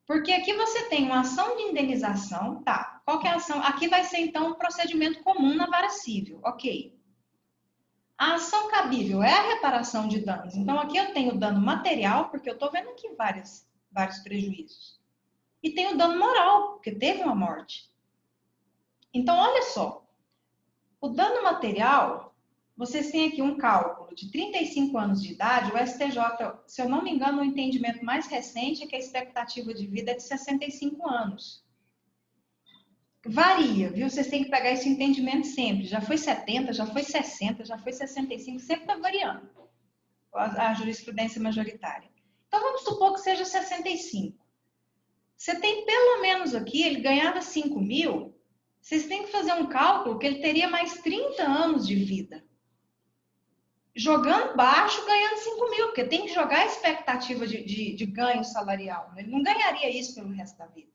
Porque aqui você tem uma ação de indenização, tá? Qual que é a ação? Aqui vai ser, então, um procedimento comum na vara civil, ok. A ação cabível é a reparação de danos. Então, aqui eu tenho dano material, porque eu estou vendo aqui vários prejuízos. E tenho dano moral, porque teve uma morte. Então, olha só. O dano material, vocês têm aqui um cálculo de 35 anos de idade. O STJ, se eu não me engano, o entendimento mais recente é que a expectativa de vida é de 65 anos. Varia, viu? Vocês têm que pegar esse entendimento sempre. Já foi 70, já foi 60, já foi 65, sempre está variando a jurisprudência majoritária. Então, vamos supor que seja 65. Você tem pelo menos aqui, ele ganhava 5 mil, vocês têm que fazer um cálculo que ele teria mais 30 anos de vida. Jogando baixo, ganhando 5 mil, porque tem que jogar a expectativa de ganho salarial. Ele não ganharia isso pelo resto da vida.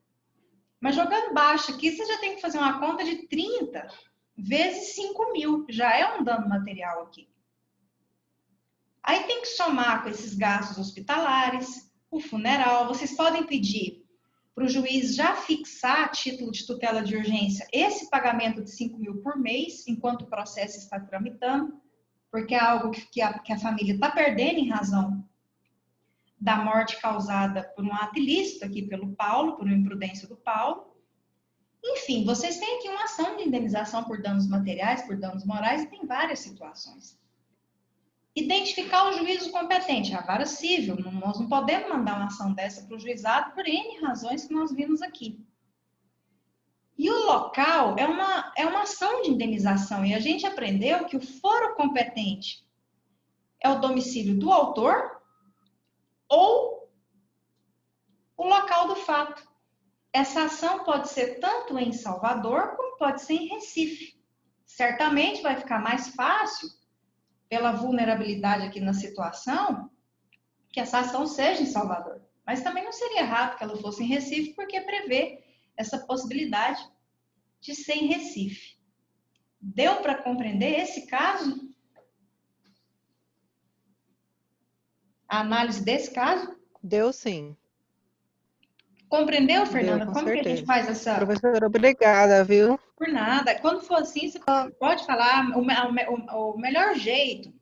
Mas jogando baixo aqui, você já tem que fazer uma conta de 30 vezes 5 mil. Já é um dano material aqui. Aí tem que somar com esses gastos hospitalares, o funeral. Vocês podem pedir para o juiz já fixar a título de tutela de urgência esse pagamento de 5 mil por mês, enquanto o processo está tramitando, porque é algo que a família está perdendo em razão da morte causada por um ato ilícito aqui pelo Paulo, por uma imprudência do Paulo. Enfim, vocês têm aqui uma ação de indenização por danos materiais, por danos morais, e tem várias situações. Identificar o juízo competente, a vara civil. Nós não podemos mandar uma ação dessa para o juizado por N razões que nós vimos aqui. E o local é uma ação de indenização, e a gente aprendeu que o foro competente é o domicílio do autor ou o local do fato. Essa ação pode ser tanto em Salvador como pode ser em Recife. certamente vai ficar mais fácil, pela vulnerabilidade aqui na situação, que essa ação seja em Salvador. Mas também não seria errado que ela fosse em Recife, porque prevê essa possibilidade de ser em Recife. Deu para compreender esse caso? A análise desse caso? Deu sim. Compreendeu, Fernanda? Deu, com Como que a gente certeza. faz essa... Professora, obrigada, viu? Por nada. Quando for assim, você pode falar. O melhor jeito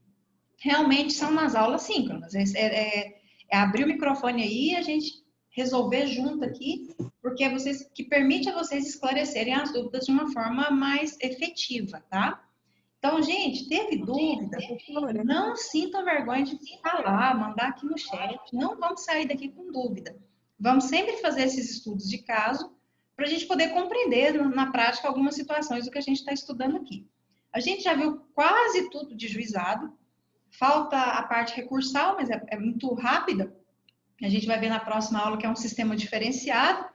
realmente são nas aulas síncronas. É abrir o microfone aí e a gente resolver junto aqui, porque que permite a vocês esclarecerem as dúvidas de uma forma mais efetiva, tá? Então, gente, teve dúvida? Não sintam vergonha de falar, mandar aqui no chat. Não vamos sair daqui com dúvida. Vamos sempre fazer esses estudos de caso para a gente poder compreender na prática algumas situações do que a gente está estudando aqui. A gente já viu quase tudo de juizado. Falta a parte recursal, mas é muito rápida. A gente vai ver na próxima aula que é um sistema diferenciado.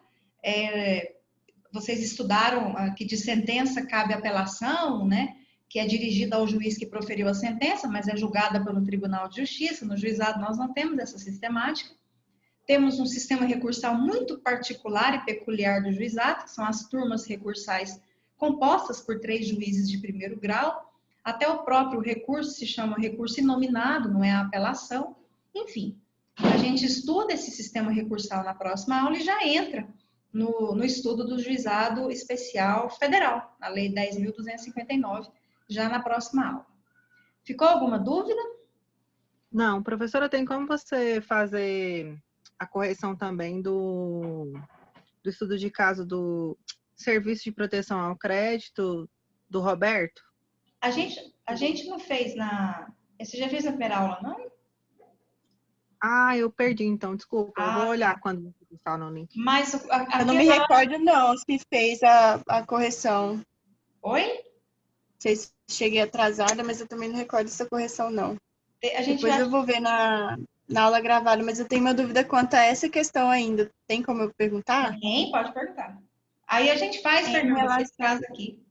Vocês estudaram que de sentença cabe apelação, né? Que é dirigida ao juiz que proferiu a sentença, mas é julgada pelo Tribunal de Justiça. No juizado nós não temos essa sistemática. Temos um sistema recursal muito particular e peculiar do juizado, que são as turmas recursais compostas por 3 juízes de primeiro grau. Até o próprio recurso se chama recurso inominado, não é a apelação. Enfim, a gente estuda esse sistema recursal na próxima aula e já entra no estudo do juizado especial federal, a Lei 10.259, já na próxima aula. Ficou alguma dúvida? Não, professora, tem como você fazer a correção também do estudo de caso do Serviço de Proteção ao Crédito do Roberto? A gente não fez Você já fez na primeira aula, não? Ah, eu perdi, então, desculpa. Eu vou olhar tá. quando você está no link. Mas Eu não me recordo, não, se fez a correção. Oi? Não sei se cheguei atrasada, mas eu também não recordo essa correção, não. Depois eu vou ver na aula gravada, mas eu tenho uma dúvida quanto a essa questão ainda. Tem como eu perguntar? Tem, pode perguntar. Aí a gente faz, Fernanda, esse caso aqui.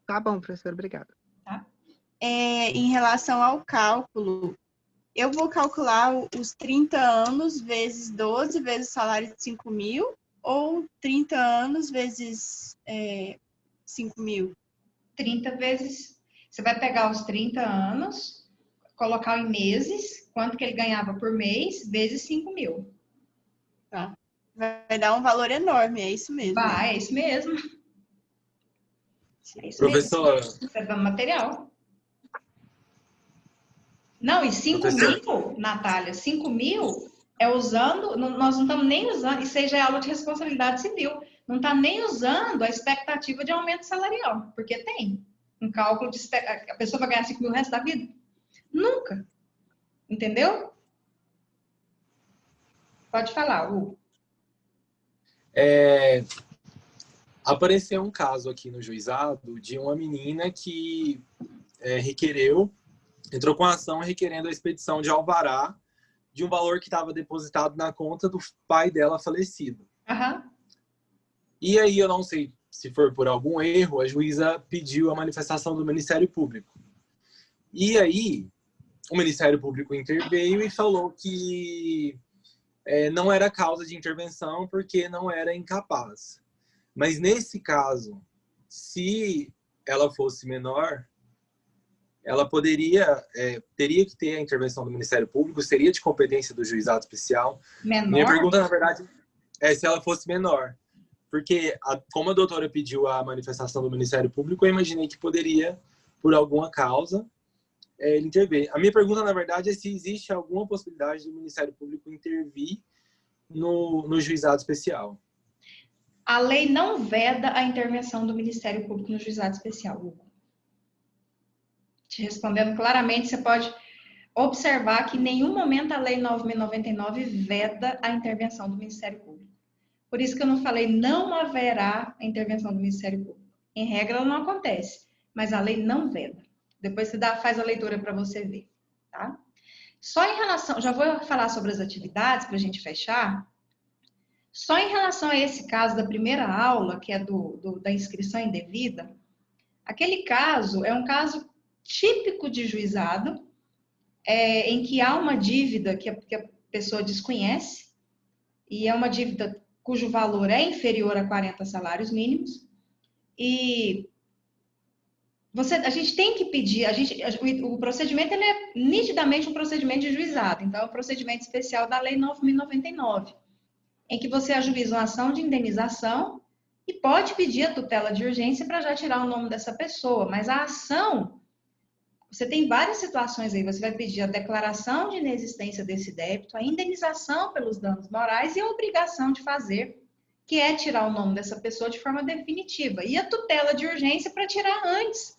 Tá bom, professora, obrigada. Tá? Em relação ao cálculo, eu vou calcular os 30 anos vezes 12 vezes o salário de 5.000 ou 30 anos vezes 5.000? 30 vezes... Você vai pegar os 30 anos, colocar em meses, quanto que ele ganhava por mês, vezes 5.000. Tá. Vai dar um valor enorme, é isso mesmo. Vai, é isso mesmo. É isso Professora. mesmo. Você está dando material. Não, e 5.000, Natália, 5.000 é usando, nós não estamos nem usando, isso aí já é aula de responsabilidade civil, não está nem usando a expectativa de aumento salarial, porque tem um cálculo de a pessoa vai ganhar 5.000 o resto da vida? Nunca. Entendeu? Pode falar, Hugo. Apareceu um caso aqui no juizado de uma menina que entrou com a ação requerendo a expedição de alvará de um valor que estava depositado na conta do pai dela falecido. Uhum. E aí, eu não sei se for por algum erro, a juíza pediu a manifestação do Ministério Público. E aí, o Ministério Público interveio e falou que não era causa de intervenção porque não era incapaz. Mas nesse caso, se ela fosse menor, ela teria que ter a intervenção do Ministério Público, seria de competência do juizado especial. Menor? Minha pergunta, na verdade, é se ela fosse menor. Porque, como a doutora pediu a manifestação do Ministério Público, eu imaginei que poderia, por alguma causa, ele intervir. A minha pergunta, na verdade, é se existe alguma possibilidade do Ministério Público intervir no juizado especial. A lei não veda a intervenção do Ministério Público no juizado especial, Hugo. Te respondendo claramente, você pode observar que em nenhum momento a Lei 9.099 veda a intervenção do Ministério Público. Por isso que eu não falei, não haverá a intervenção do Ministério Público. Em regra, ela não acontece, mas a lei não veda. Depois você faz a leitura para você ver, tá? Só em relação, já vou falar sobre as atividades para a gente fechar. Só em relação a esse caso da primeira aula, que é da inscrição indevida, Aquele caso é um caso típico de juizado, em que há uma dívida que a pessoa desconhece, e é uma dívida cujo valor é inferior a 40 salários mínimos, e a gente tem que pedir, o procedimento ele é nitidamente um procedimento de juizado, então é um procedimento especial da Lei 9.099, em que você ajuiza uma ação de indenização e pode pedir a tutela de urgência para já tirar o nome dessa pessoa, mas a ação, você tem várias situações aí, você vai pedir a declaração de inexistência desse débito, a indenização pelos danos morais e a obrigação de fazer, que é tirar o nome dessa pessoa de forma definitiva, e a tutela de urgência para tirar antes,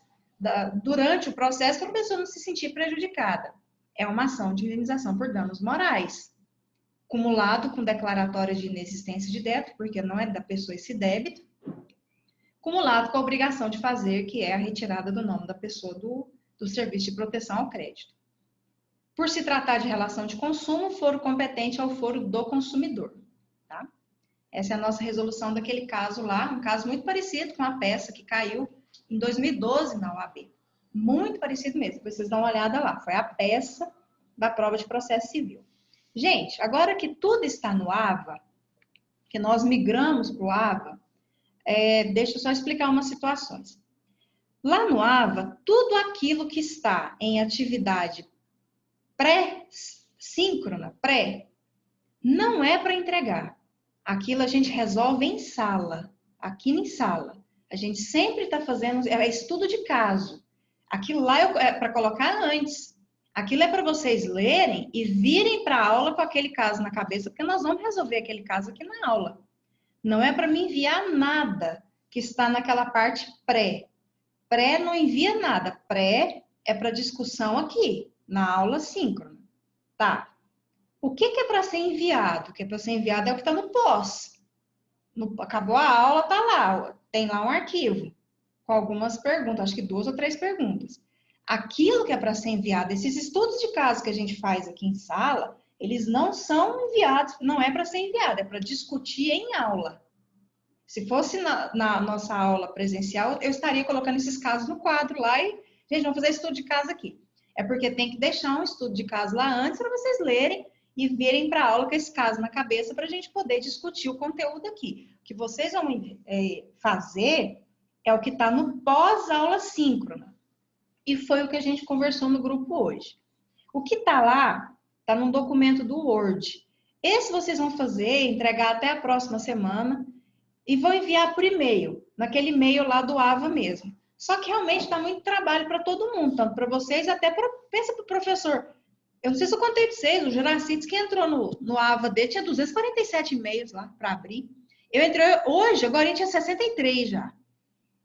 durante o processo, para a pessoa não se sentir prejudicada. É uma ação de indenização por danos morais, cumulado com declaratória de inexistência de débito, porque não é da pessoa esse débito, cumulado com a obrigação de fazer, que é a retirada do nome da pessoa do serviço de proteção ao crédito. Por se tratar de relação de consumo, foro competente ao foro do consumidor. Tá? Essa é a nossa resolução daquele caso lá, um caso muito parecido com a peça que caiu em 2012 na OAB. Muito parecido mesmo, vocês dão uma olhada lá. Foi a peça da prova de processo civil. Gente, agora que tudo está no AVA, que nós migramos para o AVA, deixa eu só explicar umas situações. Lá no AVA, tudo aquilo que está em atividade pré-síncrona, não é para entregar. Aquilo a gente resolve em sala, aqui em sala. A gente sempre está fazendo, estudo de caso. Aquilo lá é para colocar antes. Aquilo é para vocês lerem e virem para a aula com aquele caso na cabeça, porque nós vamos resolver aquele caso aqui na aula. Não é para me enviar nada que está naquela parte pré. Pré não envia nada. Pré é para discussão aqui, na aula síncrona. Tá. O que é para ser enviado? O que é para ser enviado é o que está no pós. Acabou a aula, tá lá. Tem lá um arquivo com algumas perguntas, acho que 2 ou 3 perguntas. Aquilo que é para ser enviado, esses estudos de caso que a gente faz aqui em sala, eles não são enviados, não é para ser enviado, é para discutir em aula. Se fosse na nossa aula presencial, eu estaria colocando esses casos no quadro lá e, gente, vamos fazer estudo de caso aqui. É porque tem que deixar um estudo de caso lá antes para vocês lerem e virem para a aula com esse caso na cabeça para a gente poder discutir o conteúdo aqui. O que vocês vão fazer é o que está no pós-aula síncrona. E foi o que a gente conversou no grupo hoje. O que está lá, está num documento do Word. Esse vocês vão fazer, entregar até a próxima semana e vão enviar por e-mail, naquele e-mail lá do AVA mesmo. Só que realmente dá muito trabalho para todo mundo, tanto para vocês, até pensa para o professor. Eu não sei se eu contei para vocês, o Juracites que entrou no AVA dele tinha 247 e-mails lá para abrir. Eu entrei hoje, agora a gente tinha 63 já.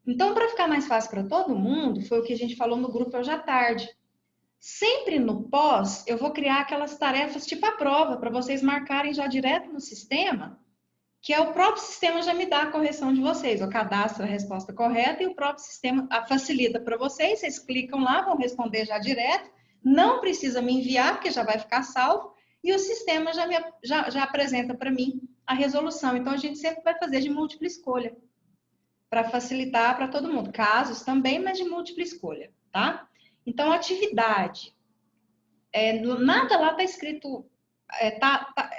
Então, para ficar mais fácil para todo mundo, foi o que a gente falou no grupo hoje à tarde. Sempre no pós, eu vou criar aquelas tarefas tipo a prova, para vocês marcarem já direto no sistema, que é o próprio sistema já me dá a correção de vocês. Eu cadastro a resposta correta e o próprio sistema facilita para vocês. Vocês clicam lá, vão responder já direto. Não precisa me enviar, porque já vai ficar salvo. E o sistema já apresenta para mim a resolução. Então, a gente sempre vai fazer de múltipla escolha, para facilitar para todo mundo. Casos também, mas de múltipla escolha, tá? Então, atividade. Nada lá está escrito...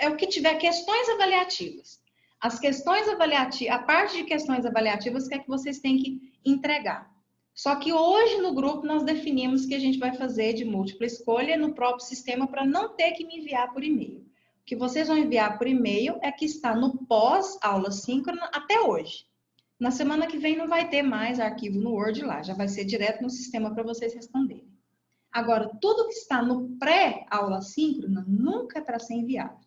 é o que tiver questões avaliativas. As questões avaliativas, a parte de questões avaliativas que é que vocês têm que entregar. Só que hoje no grupo nós definimos que a gente vai fazer de múltipla escolha no próprio sistema para não ter que me enviar por e-mail. O que vocês vão enviar por e-mail é que está no pós-aula síncrona até hoje. Na semana que vem não vai ter mais arquivo no Word lá, já vai ser direto no sistema para vocês responderem. Agora, tudo que está no pré-aula síncrona nunca é para ser enviado.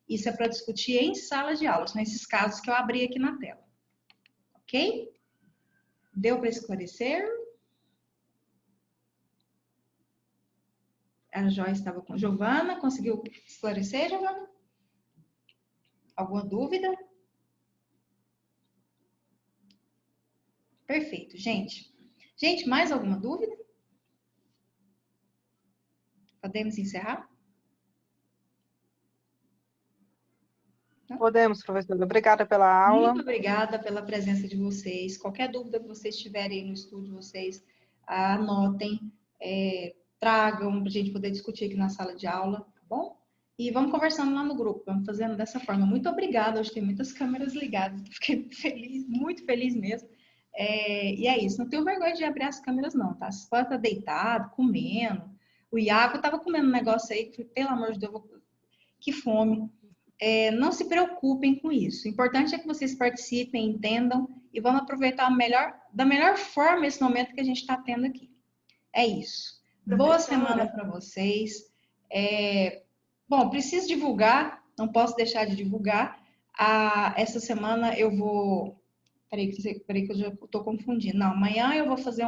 Isso é para discutir em sala de aula, são esses casos que eu abri aqui na tela. Ok? Deu para esclarecer? A Joyce estava com Giovana, conseguiu esclarecer, Giovana? Alguma dúvida? Perfeito, gente. Gente, mais alguma dúvida? Podemos encerrar? Podemos, professora. Obrigada pela aula. Muito obrigada pela presença de vocês. Qualquer dúvida que vocês tiverem aí no estúdio, vocês anotem, tragam para a gente poder discutir aqui na sala de aula, tá bom? E vamos conversando lá no grupo, vamos fazendo dessa forma. Muito obrigada, hoje tem muitas câmeras ligadas, fiquei feliz, muito feliz mesmo. E é isso, não tenho vergonha de abrir as câmeras não, tá? Você pode estar deitado, comendo. O Iago estava comendo um negócio aí, que, pelo amor de Deus, que fome. Não se preocupem com isso. O importante é que vocês participem, entendam e vamos aproveitar da melhor forma esse momento que a gente está tendo aqui. É isso. Boa semana para vocês. Bom, preciso divulgar, não posso deixar de divulgar. Essa semana eu vou... Peraí que eu já estou confundindo. Não, amanhã eu vou fazer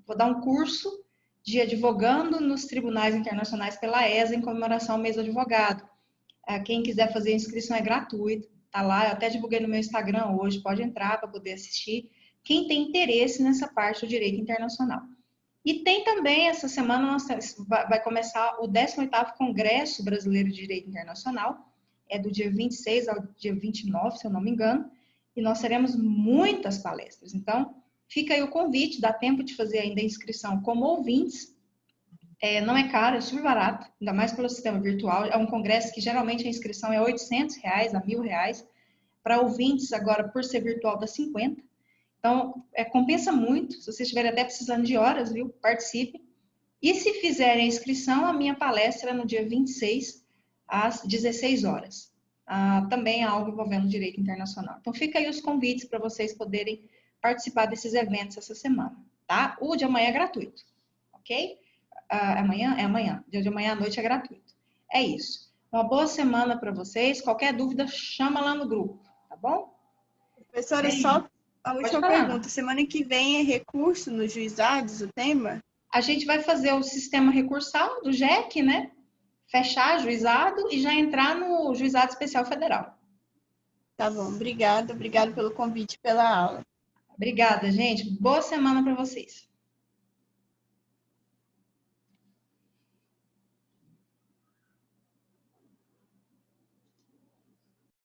vou dar um curso de advogando nos tribunais internacionais pela ESA em comemoração ao mês do advogado. Quem quiser fazer a inscrição é gratuito, tá lá. Eu até divulguei no meu Instagram hoje, pode entrar para poder assistir. Quem tem interesse nessa parte do direito internacional. E tem também, essa semana, vai começar o 18º Congresso Brasileiro de Direito Internacional, do dia 26 ao dia 29, se eu não me engano, e nós teremos muitas palestras. Então, fica aí o convite, dá tempo de fazer ainda a inscrição como ouvintes. Não é caro, é super barato, ainda mais pelo sistema virtual. É um congresso que geralmente a inscrição é R$800 a R$1.000. Para ouvintes, agora, por ser virtual, dá 50. Então, compensa muito. Se vocês estiverem até precisando de horas, viu? Participem. E se fizerem a inscrição, a minha palestra é no dia 26, às 16 horas. Também é algo envolvendo direito internacional. Então, fica aí os convites para vocês poderem participar desses eventos essa semana, tá? O de amanhã é gratuito, ok? Amanhã. Dia de amanhã à noite é gratuito. É isso. Uma boa semana para vocês. Qualquer dúvida, chama lá no grupo, tá bom? Professora, só a última pergunta. Semana que vem é recurso nos juizados, o tema? A gente vai fazer o sistema recursal do JEC, né? Fechar juizado e já entrar no Juizado Especial Federal. Tá bom, obrigada. Obrigada pelo convite, pela aula. Obrigada, gente. Boa semana para vocês.